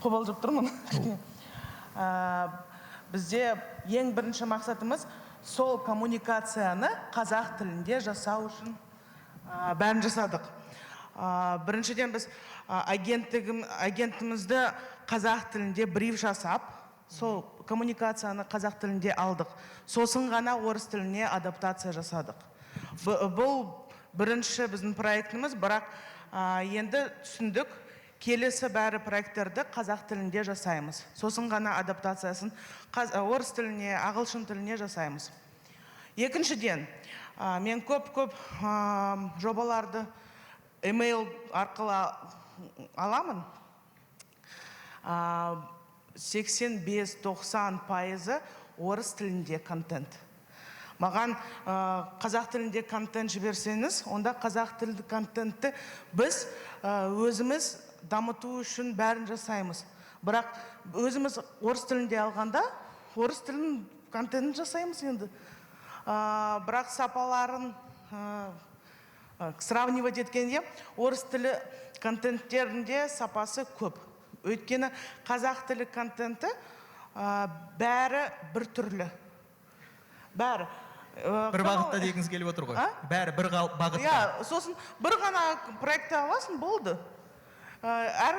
қобалжып тұрмын. Бізде ең бірінші мақсатымыз сол коммуникацияны қазақ тілінде жасау үшін бәрін жасадық. Біріншіден біз агентімізді қазақ тілінде бриф жасап, сол коммуникацияны қазақ тілінде алдық. Сосын ғана орыс тіліне адаптация жасадық. Бұл бірінші біздің проектіміз, бірақ енді түсіндік, келесі бәрі проекттерді қазақ тілінде жасаймыз. Сосын ғана адаптациясын орыс тіліне, ағылшын тіліне жасаймыз. Екіншіден, мен көп жобаларды email арқылы аламын. 85-90% орыс тілінде контент. Маған қазақ тілінде контент жіберсеңіз, онда қазақ тілді контентті біз өзіміз дамыту үшін бәрін жасаймыз. Бірақ өзіміз орыс тілінде алғанда, орыс тілін контентін жасаймыз енді. Бірақ сапаларын сравнивать еткенде, орыс тілі контенттерінде сапасы көп. Өйткені қазақ тілі контенті бәрі бір түрлі. Бәрі. Бір бағытта дегіңіз келіп отыр ғой. Бәрі бір бағытта. Сосын бір ғана проектті аласың, болды. Әр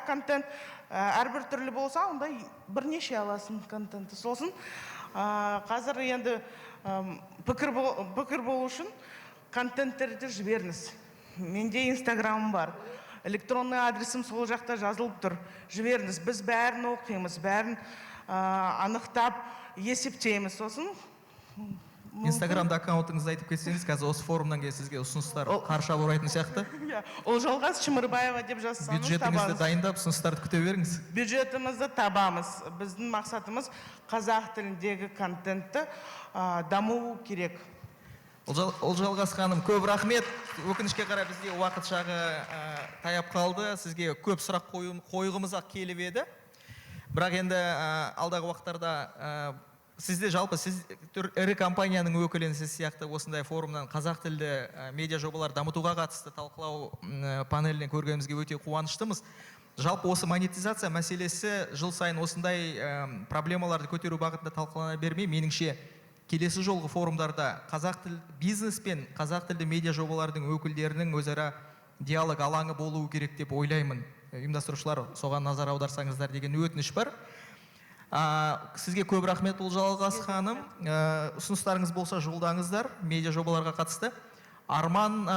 контент әрбір түрлі болса, онда бірнеше аласың контентті. Сосын қазір енді пікір болу үшін контенттерді жіберіңіз. Менде инстаграмым бар. Электронный адресім сол жақта жазылып тұр. Жіберіңіз. Біз бәрін оқимыз, бәрін анықтап, есептейміз. Сосын Инстаграмда аккаунтыңызды айтып кетсеңіз, қазір осы форумнан кейін сізге ұсыныстар қарша орайтын сияқты. Олжалғас Шымырбаева деп жазсаңыз табамыз. Бюджетіңізді дайындап, ұсыныстарды күте беріңіз. Бюджетімізді табамыз. Біздің мақсатымыз қазақ тіліндегі контентті даму керек. Олжалғас ханым, көп рахмет. Өкінішке қарай бізде уақыт жағы таяп қалды. Сізге көп сұрақ қойғымыз-ақ келіп еді. Бірақ енді алдағы уақыттарда сізде жалпы сіз ірі компанияның өкілінсіз сияқты осындай форумнан қазақ тілді медиа жобалар дамытуға қатысты талқылау панелінен көргенімізге өте қуаныштымыз. Жалпы осы монетизация мәселесі жыл сайын осындай проблемаларды көтеру бағытында талқылана бермей, меніңше келесі жолғы форумдарда қазақ тіл бизнес пен қазақ тілді медиа жобалардың өкілдерінің өзара диалог алаңы болуы керек деп ойлаймын. Ұйымдастырушылар соған назар аударсаңыздар деген өтініш бар. Сізге көп рахмет Олжалғас ханым. Ұсыныстарыңыз болса жолдаңыздар медиа жобаларға қатысты. Арман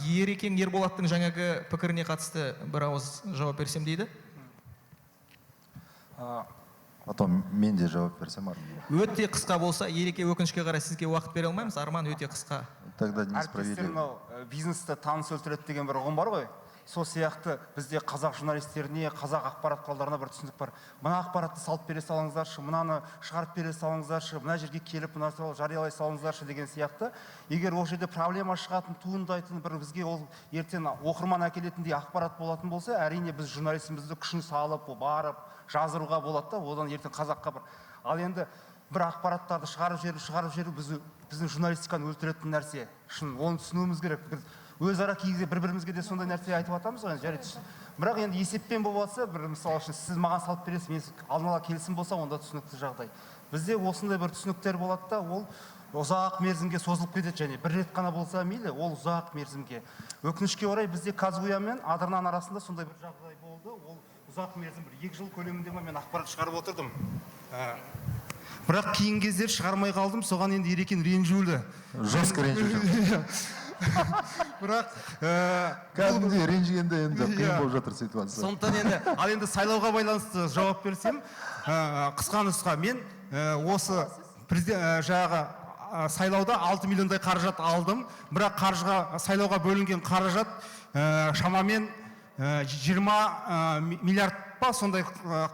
Ерекең Ерболаттың жаңағы пікіріне қатысты бір ауыз жауап берсем дейді. Потом мен де жауап берсем. Өте қысқа болса, Ереке өкінішке қарай сізге уақыт бере алмаймыз. Арман өте қысқа. Тогда несправедливо. Бизнесті таныс өлтіреді деген бір ұғым бар ғой. Сол сияқты бізде қазақ журналистеріне, қазақ ақпарат құралдарына бір түсінік бар. Мына ақпаратты салып бере салыңыздаршы, мынаны шығарып бере салыңыздаршы, мына жерге келіп мына жариялай салыңыздаршы деген сияқты. Егер ол жерде проблема шығатын, туындайтын бір бізге ол ертең оқырман әкелетіндей ақпарат болатын болса, әрине біз журналистімізді күшін салып, барып, жазыруға болады да, одан ертең қазаққа бір. Ал енді бір ақпараттарды шығарып жіберу біздің журналистиканы өлтіретін нәрсе. Шын, оны түсінуіміз керек. Өзара кейде бір-бірімізге де сондай нәрсе айтып атамыз ғой, жарайды. Бірақ енді есеппен болып жатса, бір мысал үшін сіз маған салып бересіз, мен алдын ала келісім болса, онда түсінікті жағдай. Бізде осындай бір түсініктер болады да, ол ұзақ мерзімге созылып кетеді, және бір рет қана болса мейлі, ол ұзақ мерзімге. Өкінішке орай бізде Казгуя мен Адырнан арасында сондай бір жағдай болды. Ол ұзақ мерзім, бір 2 жыл көлемінде мен ақпарат шығарып отырдым. Бірақ кейін кездер шығармай қалдым, соған енді Ерекен ренжулі. Жестко ренжулі. Бірақ кәдімгідей ренжігенде енді қиын болып жатыр ситуация. Сондықтан енді ал енді сайлауға байланысты жауап берсем, қысқа нұсқа мен осы жаңағы сайлауда 6 миллиондай қаражат алдым. Бірақ сайлауға бөлінген қаражат шамамен 20 миллиард па сондай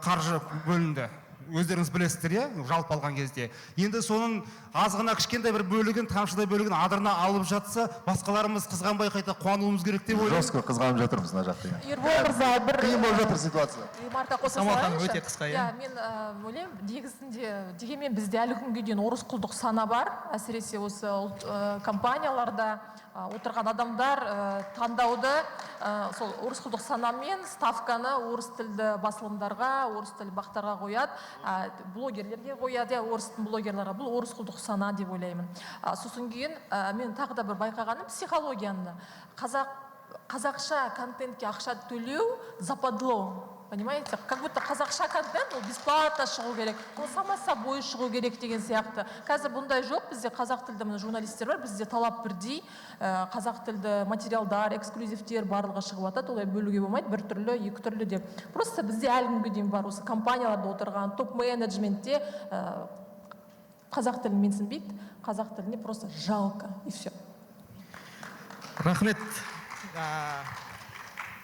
қаржы бөлінді. Өздеріңіз білесіздер, жалпы алған кезде. Енді соның азғына кішкентай бір бөлігін, тамшыдай бөлігін Адырна алып жатса, басқаларымыз қызғанбай қайта қуануымыз керек деп ойлаймын. Жестко қызғанып жатырмыз мына жақта. Ербол мырза, бір қиын болып жатыр ситуация. Ремарка қоса салайыншы. Өте қысқа, мен ойлаймын, негізінде дегенмен бізде әлі күнге дейін орыс құлдық сана бар, әсіресе осы компанияларда отырған адамдар таңдауды сол орыс құлдық санамен ставканы орыс тілді басылымдарға, орыс тілді бақтарға қояды, блогерлерге қояды, орыстың блогерларға. Бұл орыс құлдық сана деп ойлаймын. Сосын кейін мен тағы да бір байқағаным психологияны. Қазақша контентке ақша төлеу западло. Понимаете? Как будто қазақша контент ол бесплатно шығу керек, ол сама собой шығу керек деген сияқты. Қазір бұндай жоқ, бізде қазақ тілді журналистер бар, бізде талап бірдей, қазақ тілді материалдар, эксклюзивтер барлығы шығып жатады, олай бөлуге болмайды, бір түрлі, екі түрлі деп. Просто бізде әлі күнге дейін бар, осы компанияларда отырған топ менеджментте қазақ тілін менсінбейді, қазақ тіліне просто жалко, и все. Рахмет.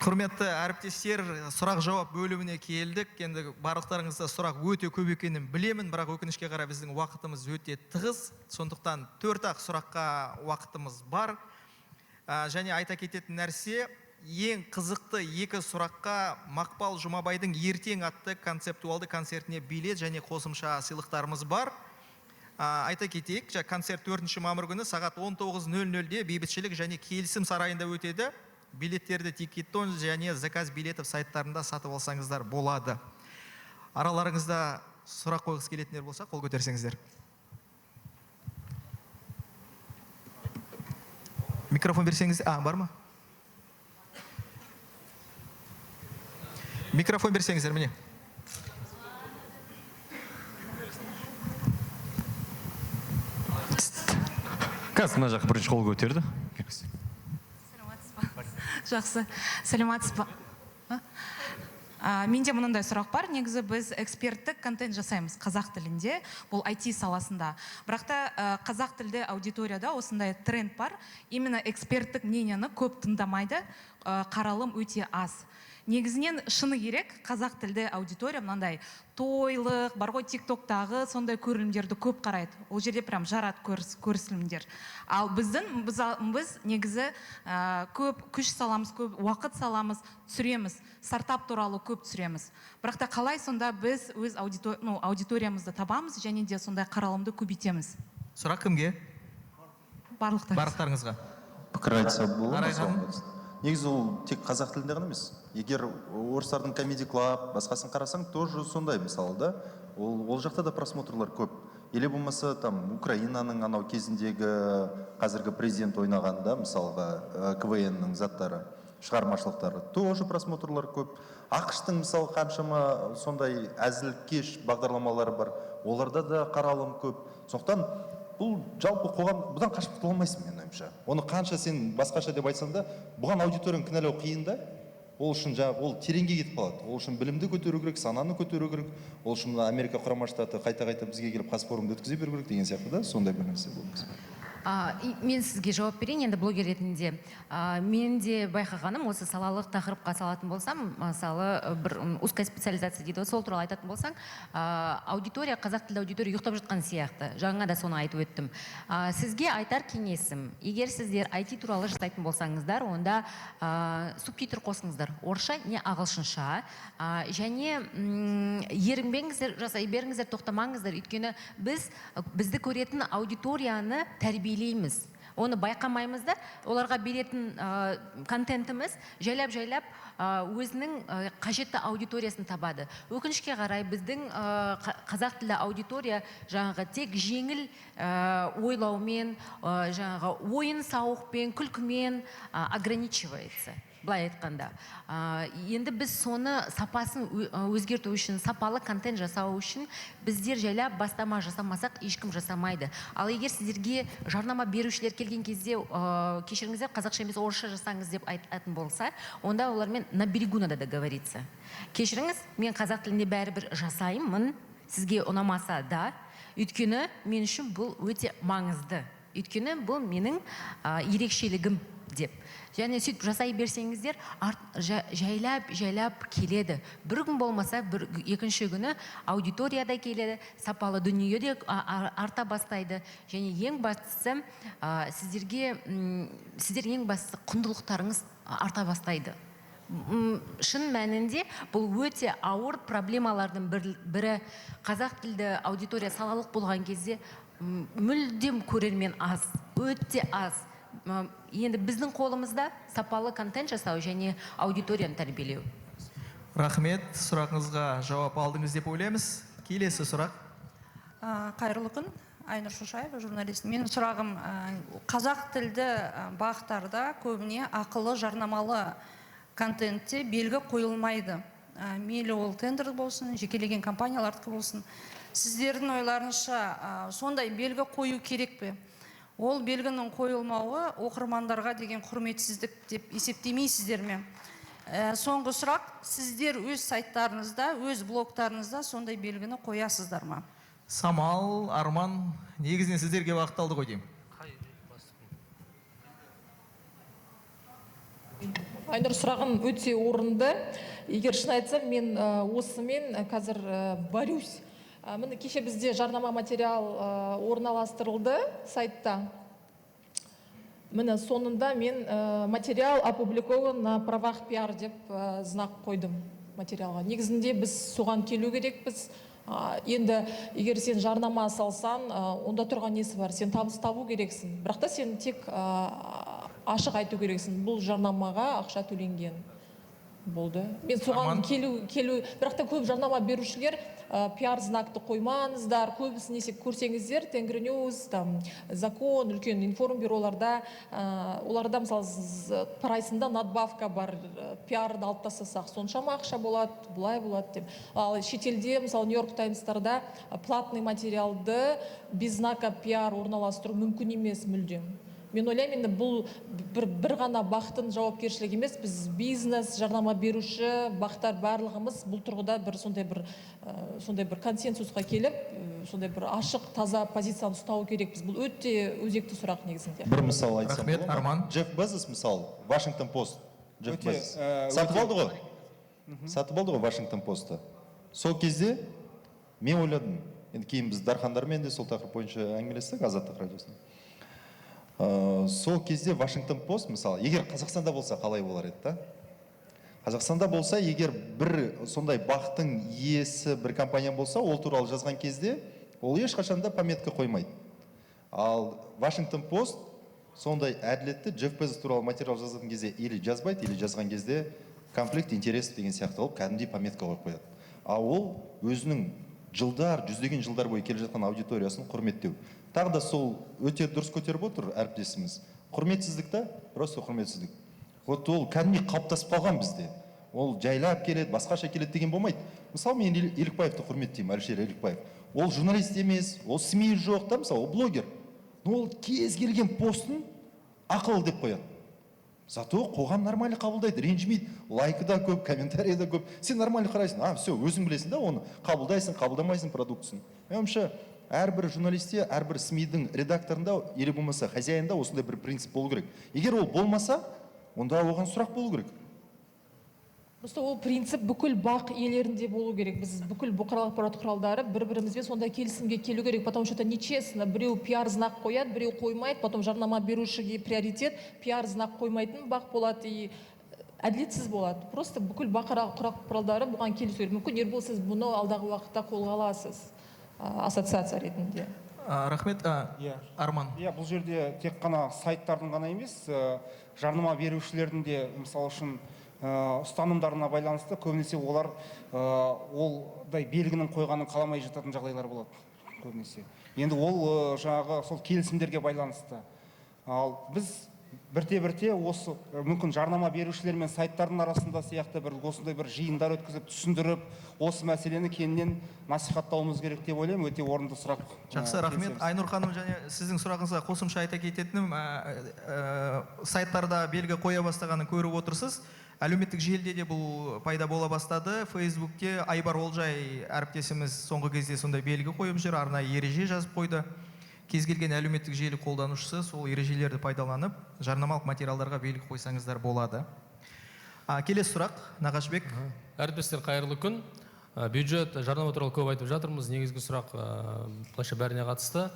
Құрметті әріптестер, сұрақ-жауап бөліміне келдік. Енді барлықтарыңызда сұрақ өте көп екенін білемін, бірақ өкінішке қарай біздің уақытымыз өте тығыз. Сондықтан 4-ақ сұраққа уақытымыз бар. Және айта кететін нәрсе, ең қызықты 2 сұраққа Мақпал Жұмабайдың ертең атты концептуалды концертіне билет және қосымша сыйлықтарымыз бар. Айта кетейік, концерт 4 мамыр күні сағат 19:00-де бейбітшілік және келісім сарайында өтеді. Билеттерді Тикетон және заказ билетов сайттарында сатып алсаңыздар болады. Араларыңызда сұрақ қойғысы келетіндер болса, қол көтерсеңіздер. Микрофон берсеңіздер. Бар ма? Микрофон берсеңіздер, міне. Қазір мына жақ бірінші қол көтерді. Жақсы, сәлематсыз ба? Менде мынандай сұрақ бар. Негізі біз эксперттік контент жасаймыз қазақ тілінде, бұл IT саласында. Бірақ та қазақ тілді аудиторияда осындай тренд бар. Именно эксперттік мнениені көп тыңдамайды, қаралым өте аз. Негізінен шыны керек, қазақ тілді аудитория мынандай тойлық, бар ғой тиктоктағы сондай көрілімдерді көп қарайды. Ол жерде прям жарат көрсілімдер. Ал біз негізі көп күш саламыз, көп уақыт саламыз, түсіреміз, стартап туралы көп түсіреміз. Бірақ та қалай сонда біз өз аудиториямызды табамыз және де сондай қаралымды көбейтеміз? Сұрақ кімге? Барлықтарыңызға. Пікір айтса болады. Негізі ол тек қазақ тілінде ғана емес. Егер орыстардың Comedy Club, басқасын қарасаң, тоже сондай мысалы да. Ол жақта да просмотрлар көп. Или болмаса там Украинаның анау кезіндегі қазіргі президент ойнағанда, мысалға КВН-ның заттары, шығармашылықтары, тоже просмотрлар көп. ақш-тың мысалы қаншама сондай әзіл-кеш бағдарламалары бар. Оларда да қаралым көп. Сондықтан бұл жалпы қоғам, бұдан қашып құтыла алмайсың менің ойымша. Оны қанша сен басқаша деп айтсаң да, бұған аудиторияны кінәлау қиын да. Ол үшін ол тереңге кетіп қалады. Ол үшін білімді көтеру керек, сананы көтеру керек. Ол үшін Америка құрама штаты қайта-қайта бізге келіп қазфорумды өткізе беру керек деген сияқты да, сондай бір нәрсе болмаса. Мен сізге жауап берейін, енді блогер ретінде. Мен де байқағаным, осы салалық тақырыпқа салатын болсам, мысалы бір узкая специализация дейді, сол туралы айтатын болсаң, аудитория, қазақ тілді аудитория ұйықтап жатқан сияқты. Жаңа да соны айтып өттім. Сізге айтар кеңесім, егер сіздер IT туралы жасайтын болсаңыздар, онда субтитр қосыңыздар. Орысша не ағылшынша. Және ерінбеңіздер, жасай беріңіздер, тоқтамаңыздар. Өйткені бізді көретін аудиторияны тәрбиелейміз. Оны байқамаймыз да, оларға беретін контентіміз жайлап-жайлап өзінің қажетті аудиториясын табады. Өкінішке қарай біздің қазақ тілді аудитория жаңағы тек жеңіл ойлаумен, жаңағы ойын сауықпен, күлкімен ограничивается. Былай айтқанда. Енді біз соны сапасын өзгерту үшін, сапалы контент жасау үшін біздер жайлап бастама жасамасақ, ешкім жасамайды. Ал егер сіздерге жарнама берушілер келген кезде, кешіріңіздер, қазақша емес орысша жасаңыз деп айтатын болса, онда олармен на берегу надо договориться. Кешіріңіз, мен қазақ тілінде бәрібір жасаймын, сізге ұнамаса да, өйткені мен үшін бұл өте маңызды. Өйткені бұл менің ерекшелігім деп. Және сөйтіп жасай берсеңіздер, жайлап келеді. Бір күн болмаса, екінші күні аудиторияда келеді, сапалы дүние де арта бастайды. Және ең бастысы, сіздер ең бастысы құндылықтарыңыз арта бастайды. Шын мәнінде бұл өте ауыр проблемалардың бірі. Қазақ тілді аудитория салалық болған кезде мүлдем көрермен аз, өте аз. Енді біздің қолымызда сапалы контент жасау және аудиторияны тәрбиелеу. Рахмет, сұрағыңызға жауап алдыңыз деп ойлаймыз. Келесі сұрақ. Қайырлы күн, Айнұр Шошаева, журналист. Менің сұрағым, қазақ тілді бақтарда көбіне ақылы жарнамалы контентте белгі қойылмайды. Мейлі ол тендер болсын, жекелеген компаниялардікі болсын. Сіздердің ойларыңызша сондай белгі қою керек пе? Ол белгінің қойылмауы оқырмандарға деген құрметсіздік деп есептемейсіздер ме? Соңғы сұрақ, сіздер өз сайттарыңызда, өз блогтарыңызда сондай белгіні қоясыздар ма? Самал, Арман, негізінен сіздерге бағытталды ғой деймін. Айнұр, сұрағын өте орынды. Егер шын айтсам, мен осымен қазір борюсь. Міне кеше бізде жарнама материал орналастырылды сайтта. Міне соңында мен материал опубликован на правах пиар деп знак қойдым материалға. Негізінде біз соған келу керекпіз. Енді егер сен жарнама салсан, онда тұрған несі бар? Сен табыс табу керексің. Бірақ та сен тек ашық айту керексің. Бұл жарнамаға ақша төленген. Болды. Мен соған келу, бірақ та көп жарнама берушілер пиар знакты қоймаңыздар, көбісін көрсеңіздер, Тенгриньюз, закон, үлкен информбюроларда, оларда мысалы прайсында надбавка бар, пиарды алып тастасақ, соншама ақша болады, бұлай болады деп. Ал шетелде, мысалы Нью-Йорк Таймстарда платный материалды без знака пиар орналастыру мүмкін емес мүлдем. Мен ойлаймын, енді бұл бір ғана бақтың жауапкершілік емес, біз бизнес, жарнама беруші, бақтар барлығымыз бұл тұрғыда сондай бір консенсусқа келіп, сондай бір ашық, таза позицияны ұстау керекпіз. Бұл өте өзекті сұрақ негізінде. Бір мысал айтсам. Рахмет, Арман. Джефф Безос мысал, Вашингтон Пост. Джефф Безос. Сатып алды ғой? Сатып алды ғой Вашингтон Постты. Сол кезде мен ойладым, енді кейін біз Дархандармен де сол тақырып бойынша әңгімелестік Азаттық радиосында. Сол кезде Вашингтон Пост, мысалы, егер Қазақстанда болса қалай болар еді, да? Қазақстанда болса, егер бір сондай бақтың иесі бір компания болса, ол туралы жазған кезде, ол ешқашанда пометка қоймайды. Ал Вашингтон Пост сондай әділетті Джефф Безос туралы материал жазған кезде или жазбайды, или жазған кезде конфликт интересов деген сияқты алып, кәдімгідей пометка қойып қояды. А ол өзінің жүздеген жылдар бойы келе жатқан аудиториясын құрметтеу. Тағы да сол өте дұрыс көтеріп отыр әріптесіміз. Құрметсіздік та, просто құрметсіздік. Вот ол кәдімгідей қалыптасып қалған бізде. Ол жайлап келеді, басқаша келеді деген болмайды. Мысалы, мен Елікбаевты құрметтеймін, Әлішер Елікбаев. Ол журналист емес, ол СМИ жоқ та, мысалы, ол блогер. Но ол кез келген постын ақыл деп қояды. Зато қоғам нормально қабылдайды, ренжімейді, лайкі да көп, комментарий да көп. Сен нормально қарайсың, все, өзің білесің да, оны қабылдайсың, қабылдамайсың продуктысын. Меніңше, әрбір журналисте, әрбір СМИ-дің редакторында, или болмаса хозяйында осындай бір принцип болу керек. Егер ол болмаса, онда оған сұрақ болу керек. Просто ол принцип бүкіл бақ иелерінде болу керек. Біз бүкіл бұқаралық ақпарат құралдары бір-бірімізбен сондай келісімге келу керек, потому что это нечестно. Біреу пиар знак қояды, біреу қоймайды, потом жарнама берушіге приоритет, пиар знак қоймайтын бақ болады и әділетсіз болады. Просто бүкіл бұқаралық ақпарат құралдары бұған келісу керек. Мүмкін Ербол, сіз бұны алдағы уақытта қолға аласыз ассоциация ретінде. Рахмет, Арман. Бұл жерде тек қана сайттардың ғана емес, жарнама берушілердің де, мысалы үшін, ұстанымдарына байланысты көбінесе олар олдай белгінің қойғанын қаламай жататын жағдайлар болады көбінесе. Енді ол жаңағы сол келісімдерге байланысты. Ал біз бірте-бірте осы мүмкін жарнама берушілер мен сайттардың арасында сияқты бір осындай бір жиындар өткізіп, түсіндіріп, осы мәселені кеңінен насихаттауымыз керек деп ойлаймын. Өте орынды сұрақ. Жақсы, рахмет. Айнұр ханым, және сіздің сұрағыңызға қосымша айта кететінім, сайттарда белгі қоя бастағанын көріп отырсыз. Әлеуметтік желіде де бұл пайда бола бастады. Фейсбукте Айбар Олжай әріптесіміз соңғы кезде сондай белгі қойып жүр, арнайы ереже жазып қойды. Кез келген әлеуметтік желі қолданушысы сол ережелерді пайдаланып, жарнамалық материалдарға белгі қойсаңыздар болады. Келесі сұрақ, Нағашбек. Әріптестер, қайырлы күн. Бюджет жарнама туралы көп айтып жатырмыз. Негізгі сұрақ былайша бәріне қатысты.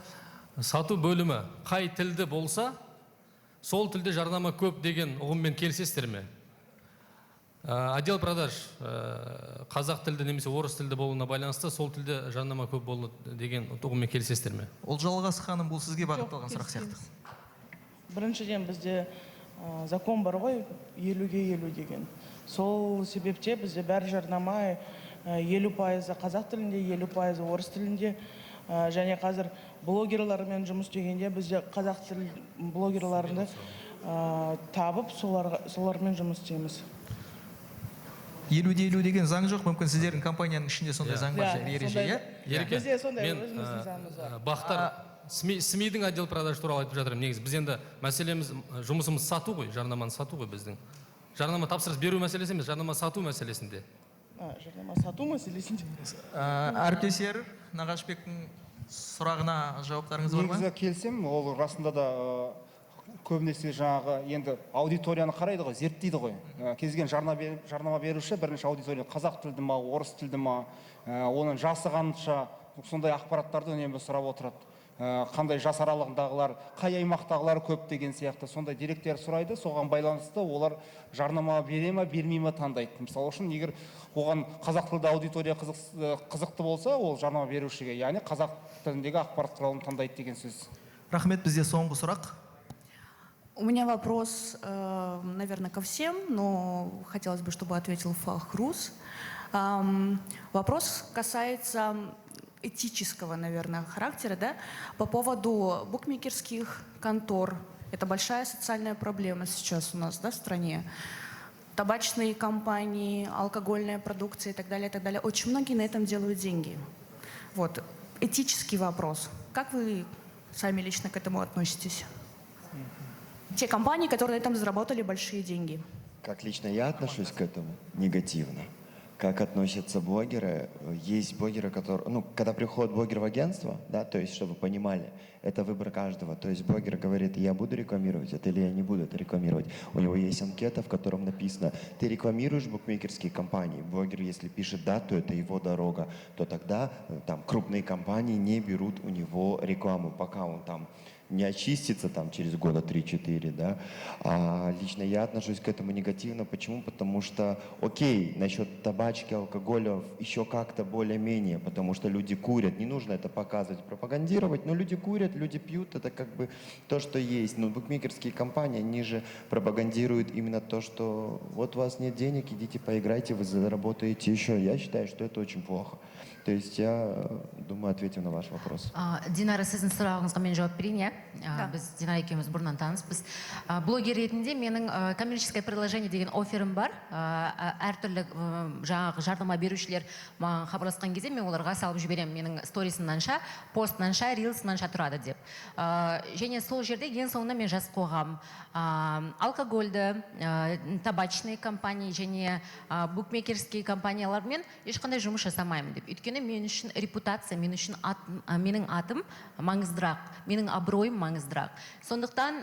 Сату бөлімі қай тілді болса, сол тілде жарнама көп деген ұғыммен келісесіздер ме? Отдел продаж қазақ тілді немесе орыс тілді болуына байланысты сол тілде жарнама көп болады деген ұғыммен келісесіздер ме? Ол Жалғас ханым, бұл сізге бағытталған сұрақ сияқты. Біріншіден бізде закон бар ғой, 50-ге 50 деген. Сол себепте бізде бәр жарнама 50% қазақ тілінде, 50% орыс тілінде. Және қазір блогерлармен жұмыс дегенде бізде қазақ тіл блогерларында табып солармен жұмыс істейміз. 50-50 деген заң жоқ, мүмкін сіздердің компанияның ішінде сондай заң бар, ереже, иә? Бізде сондай өзіміздің заңымыз бар. Бақтар, СМИ-дің отдел продаж туралы айтып жатырмын. Негізі біз енді мәселеміз, жұмысымыз сату ғой, жарнаманы сату ғой біздің. Жарнама тапсырыс беру мәселесі емес, жарнама сату мәселесінде. жарнама сату мәселесінде. Әріптестер, Нағашбектің сұрағына жауаптарыңыз бар ма? Негізі келсем, ол расында да көбінесе жаңағы енді аудиторияны қарайды ғой, зерттейді ғой. Кезген жарнама беруші бірінші аудитория қазақ тілді ма, орыс тілді ма, оның жасы қанша, сондай ақпараттарды үнемі сұрап отырады. Қандай жас аралығындағылар, қай аймақтағылар көп деген сияқты сондай деректер сұрайды, соған байланысты олар жарнама бере ма, бермей ма таңдайды. Мысалы үшін, егер оған қазақ тілді аудитория қызықты болса, ол жарнама берушіге, яғни қазақ тіліндегі ақпарат құралын таңдайды деген сөз. Рахмет, бізде соңғы сұрақ. У меня вопрос, наверное, ко всем, но хотелось бы, чтобы ответил Фахрус. Вопрос касается этического, наверное, характера, да, по поводу букмекерских контор. Это большая социальная проблема сейчас у нас, да, в стране. Табачные компании, алкогольная продукция и так далее, и так далее. Очень многие на этом делают деньги. Вот, этический вопрос. Как вы сами лично к этому относитесь? Те компании, которые на этом заработали большие деньги. Как лично я отношусь к этому? Негативно. Как относятся блогеры? Есть блогеры, которые... Ну, когда приходит блогер в агентство, да, то есть, чтобы вы понимали, это выбор каждого. То есть блогер говорит, я буду рекламировать это или я не буду это рекламировать. У него есть анкета, в котором написано, ты рекламируешь букмекерские компании. Блогер, если пишет да, то это его дорога. То тогда там крупные компании не берут у него рекламу, пока он там не очистится там через года 3-4, да. А лично я отношусь к этому негативно. Почему? Потому что, окей, насчет табачки, алкоголя еще как-то более-менее, потому что люди курят, не нужно это показывать, пропагандировать, но люди курят, люди пьют, это как бы то, что есть. Но букмекерские компании, они же пропагандируют именно то, что вот у вас нет денег, идите поиграйте, вы заработаете еще. Я считаю, что это очень плохо. То есть я думаю, ответил на ваш вопрос. Динара, сіздің сұрағыңызға мен жауап берейін, иә? Біз Динара екеуміз бұрыннан таныспыз. Блогер ретінде менің коммерческое приложение деген офферім бар. Әртүрлі жаңағы жарнама берушілер маған хабарласқан кезде мен оларға салып жіберемін. Менің сторисымнанша, постнанша, рилсынанша тұрады деп. Және сол жерде ең соңында мен жазып қойғам. Алкогольді, табачный компания және букмекерские компаниялармен ешқандай жұмыс жасамаймын деп. Өйткені мен үшін репутация, менің атым маңыздырақ, менің абыройым маңыздырақ. Сондықтан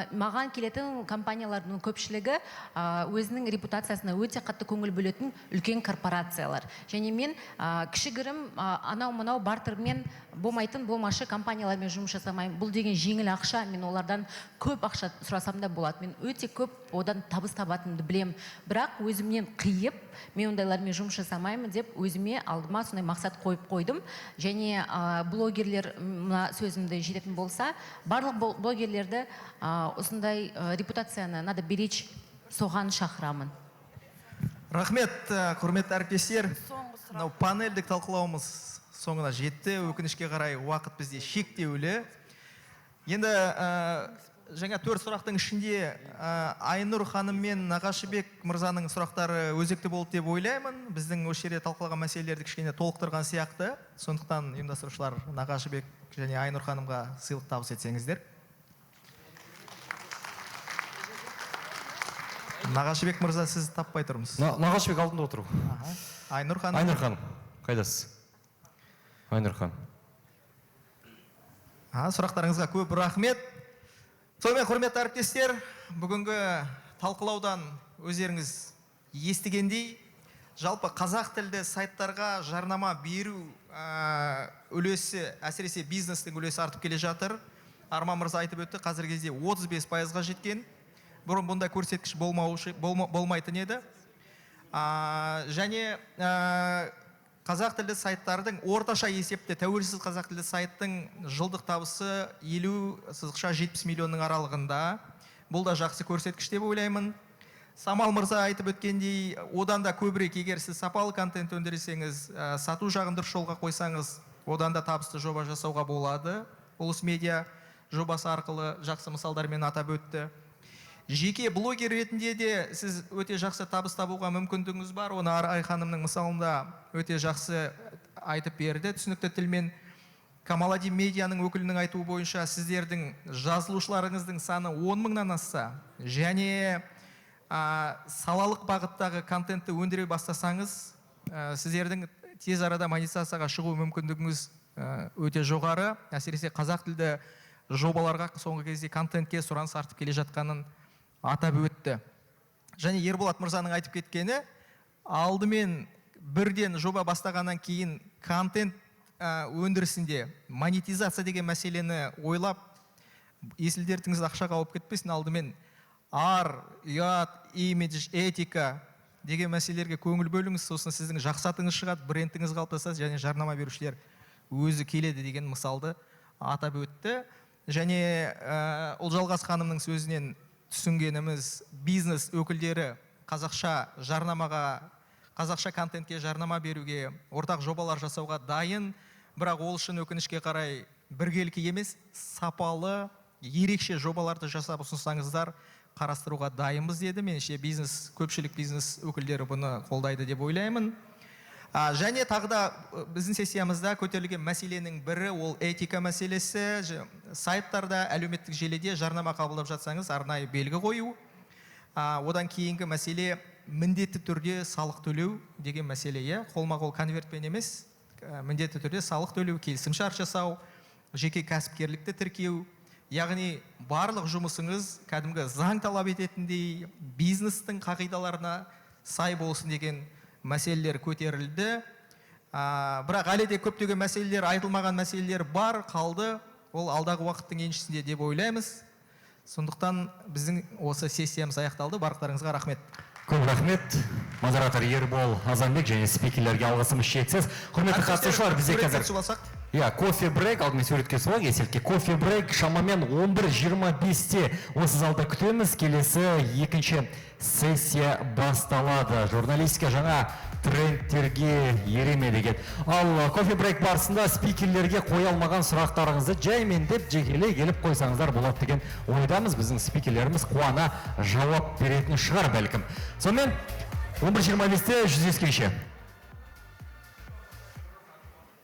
маған келетін компаниялардың көпшілігі өзінің репутациясына өте қатты көңіл бөлетін үлкен корпорациялар. Және мен кішігірім анау-мынау бартермен болмайтын болмашы компаниялармен жұмыс жасамаймын. Бұл деген жеңіл ақша, мен олардан көп ақша сұрасам да болады. Мен өте көп одан табыс табатынымды білем. Бірақ өзімнен қиып, мен ондайлармен жұмыс жасамаймын деп өзіме алдыма сондай мақсат қойып қойдым. Және блогерлер мына сөзімді жететін болса, барлық блогерлерді осындай репутацияны надо беречь, соған шақырамын. Рахмет, құрметті әріптестер. Панельдік талқылауымыз соңына жетті. Өкінішке қарай уақыт бізде шектеулі. Енді жаңа 4 сұрақтың ішінде Айнұр ханым мен Нағашыбек мырзаның сұрақтары өзекті болды деп ойлаймын. Біздің осы жерде талқылаған мәселелерді кішкене толықтырған сияқты. Сондықтан ұйымдастырушылар Нағашыбек және Айнұр ханымға сыйлық табыс етсеңіздер. Нағашыбек мырза, сіз таппай тұрмыз. Нағашыбек алдында отыру. Айнұр ханым. Айнұр ханым, қайдасыз? Айнұр ханым. Сұрақтарыңызға көп рахмет. Сонымен, құрметті әріптестер, бүгінгі талқылаудан өздеріңіз естігендей, жалпы қазақ тілді сайттарға жарнама беру үлесі, әсіресе бизнестің үлесі артып келе жатыр. Арман мырза айтып өтті, қазіргі кезде 35%-ға жеткен. Бұрын бұндай көрсеткіш болмайтын еді. Және қазақ тілді сайттардың орташа есепті, тәуелсіз қазақ тілді сайттың жылдық табысы 50-70 миллионның аралығында. Бұл да жақсы көрсеткіш деп ойлаймын. Самал мырза айтып өткендей, одан да көбірек, егер сіз сапалы контент өндірсеңіз, сату жағын дұрыс жолға қойсаңыз, одан да табысты жоба жасауға болады. Улус медиа жобасы арқылы жақсы мысалдармен атап өтті. Жеке блогер ретінде де сіз өте жақсы табыс табуға мүмкіндігіңіз бар. Оны Арай ханымның мысалында өте жақсы айтып берді. Түсінікті тілмен Камалади медианың өкілінің айтуы бойынша сіздердің жазылушыларыңыздың саны 10 мыңнан асса, және салалық бағыттағы контентті өндіре бастасаңыз, сіздердің тез арада монетизацияға шығу мүмкіндігіңіз өте жоғары. Әсіресе қазақ тілді жобаларға соңғы кезде контентке сұраныс артып келе жатқанын атап өтті. Және Ерболат мырзаның айтып кеткені, алдымен бірден жоба бастағаннан кейін контент өндірісінде монетизация деген мәселені ойлап, есілдертіңіз ақшаға алып кетпесін, алдымен ар, ұят, имидж, этика деген мәселелерге көңіл бөліңіз, сосын сіздің жақсатыңыз шығады, брендіңіз қалыптасады және жарнама берушілер өзі келеді деген мысалды атап өтті. Және Ұлжалғас ханымның сөзінен түсінгеніміз, бизнес өкілдері қазақша жарнамаға, қазақша контентке жарнама беруге, ортақ жобалар жасауға дайын, бірақ ол үшін өкінішке қарай біркелкі емес, сапалы, ерекше жобаларды жасап ұсынсаңыздар қарастыруға дайынбыз деді. Меніңше көпшілік бизнес өкілдері бұны қолдайды деп ойлаймын. Және тағы да біздің сессиямызда көтерілген мәселенің бірі ол этика мәселесі. Сайттарда, әлеуметтік желіде жарнама қабылдап жатсаңыз арнайы белгі қою. Одан кейінгі мәселе міндетті түрде салық төлеу деген мәселе. Қолма-қол конвертпен емес, міндетті түрде салық төлеу, келісімшарт жасау, жеке кәсіпкерлікті тіркеу. Яғни барлық жұмысыңыз кәдімгі заң талап ететіндей, бизнестің қағидаларына сай болсын деген мәселелер көтерілді. Бірақ әлі де көптеген мәселелер, айтылмаған мәселелер бар, қалды. Ол алдағы уақыттың еншісінде деп ойлаймыз. Сондықтан біздің осы сессиямыз аяқталды. Барлықтарыңызға рахмет. Көп рахмет. Модератор Ербол Азанбек және спикерлерге алғысымыз шексіз. Құрметті қатысушылар, бізде қазір кофе брейк, алдымен суретке суға еселке. Кофе брейк шамамен 11:25-те осы залда күтеміз. Келесі екінші сессия басталады. Журналистика жаңа трендтерге ереме деген. Ал кофе брейк барысында спикерлерге қоя алмаған сұрақтарыңызды жаймендеп жекелей келіп қойсаңыздар болады деген ойдамыз. Біздің спикерлеріміз қуана жауап беретін шығар бәлкім. Сонымен 11:25-те жүздескенше.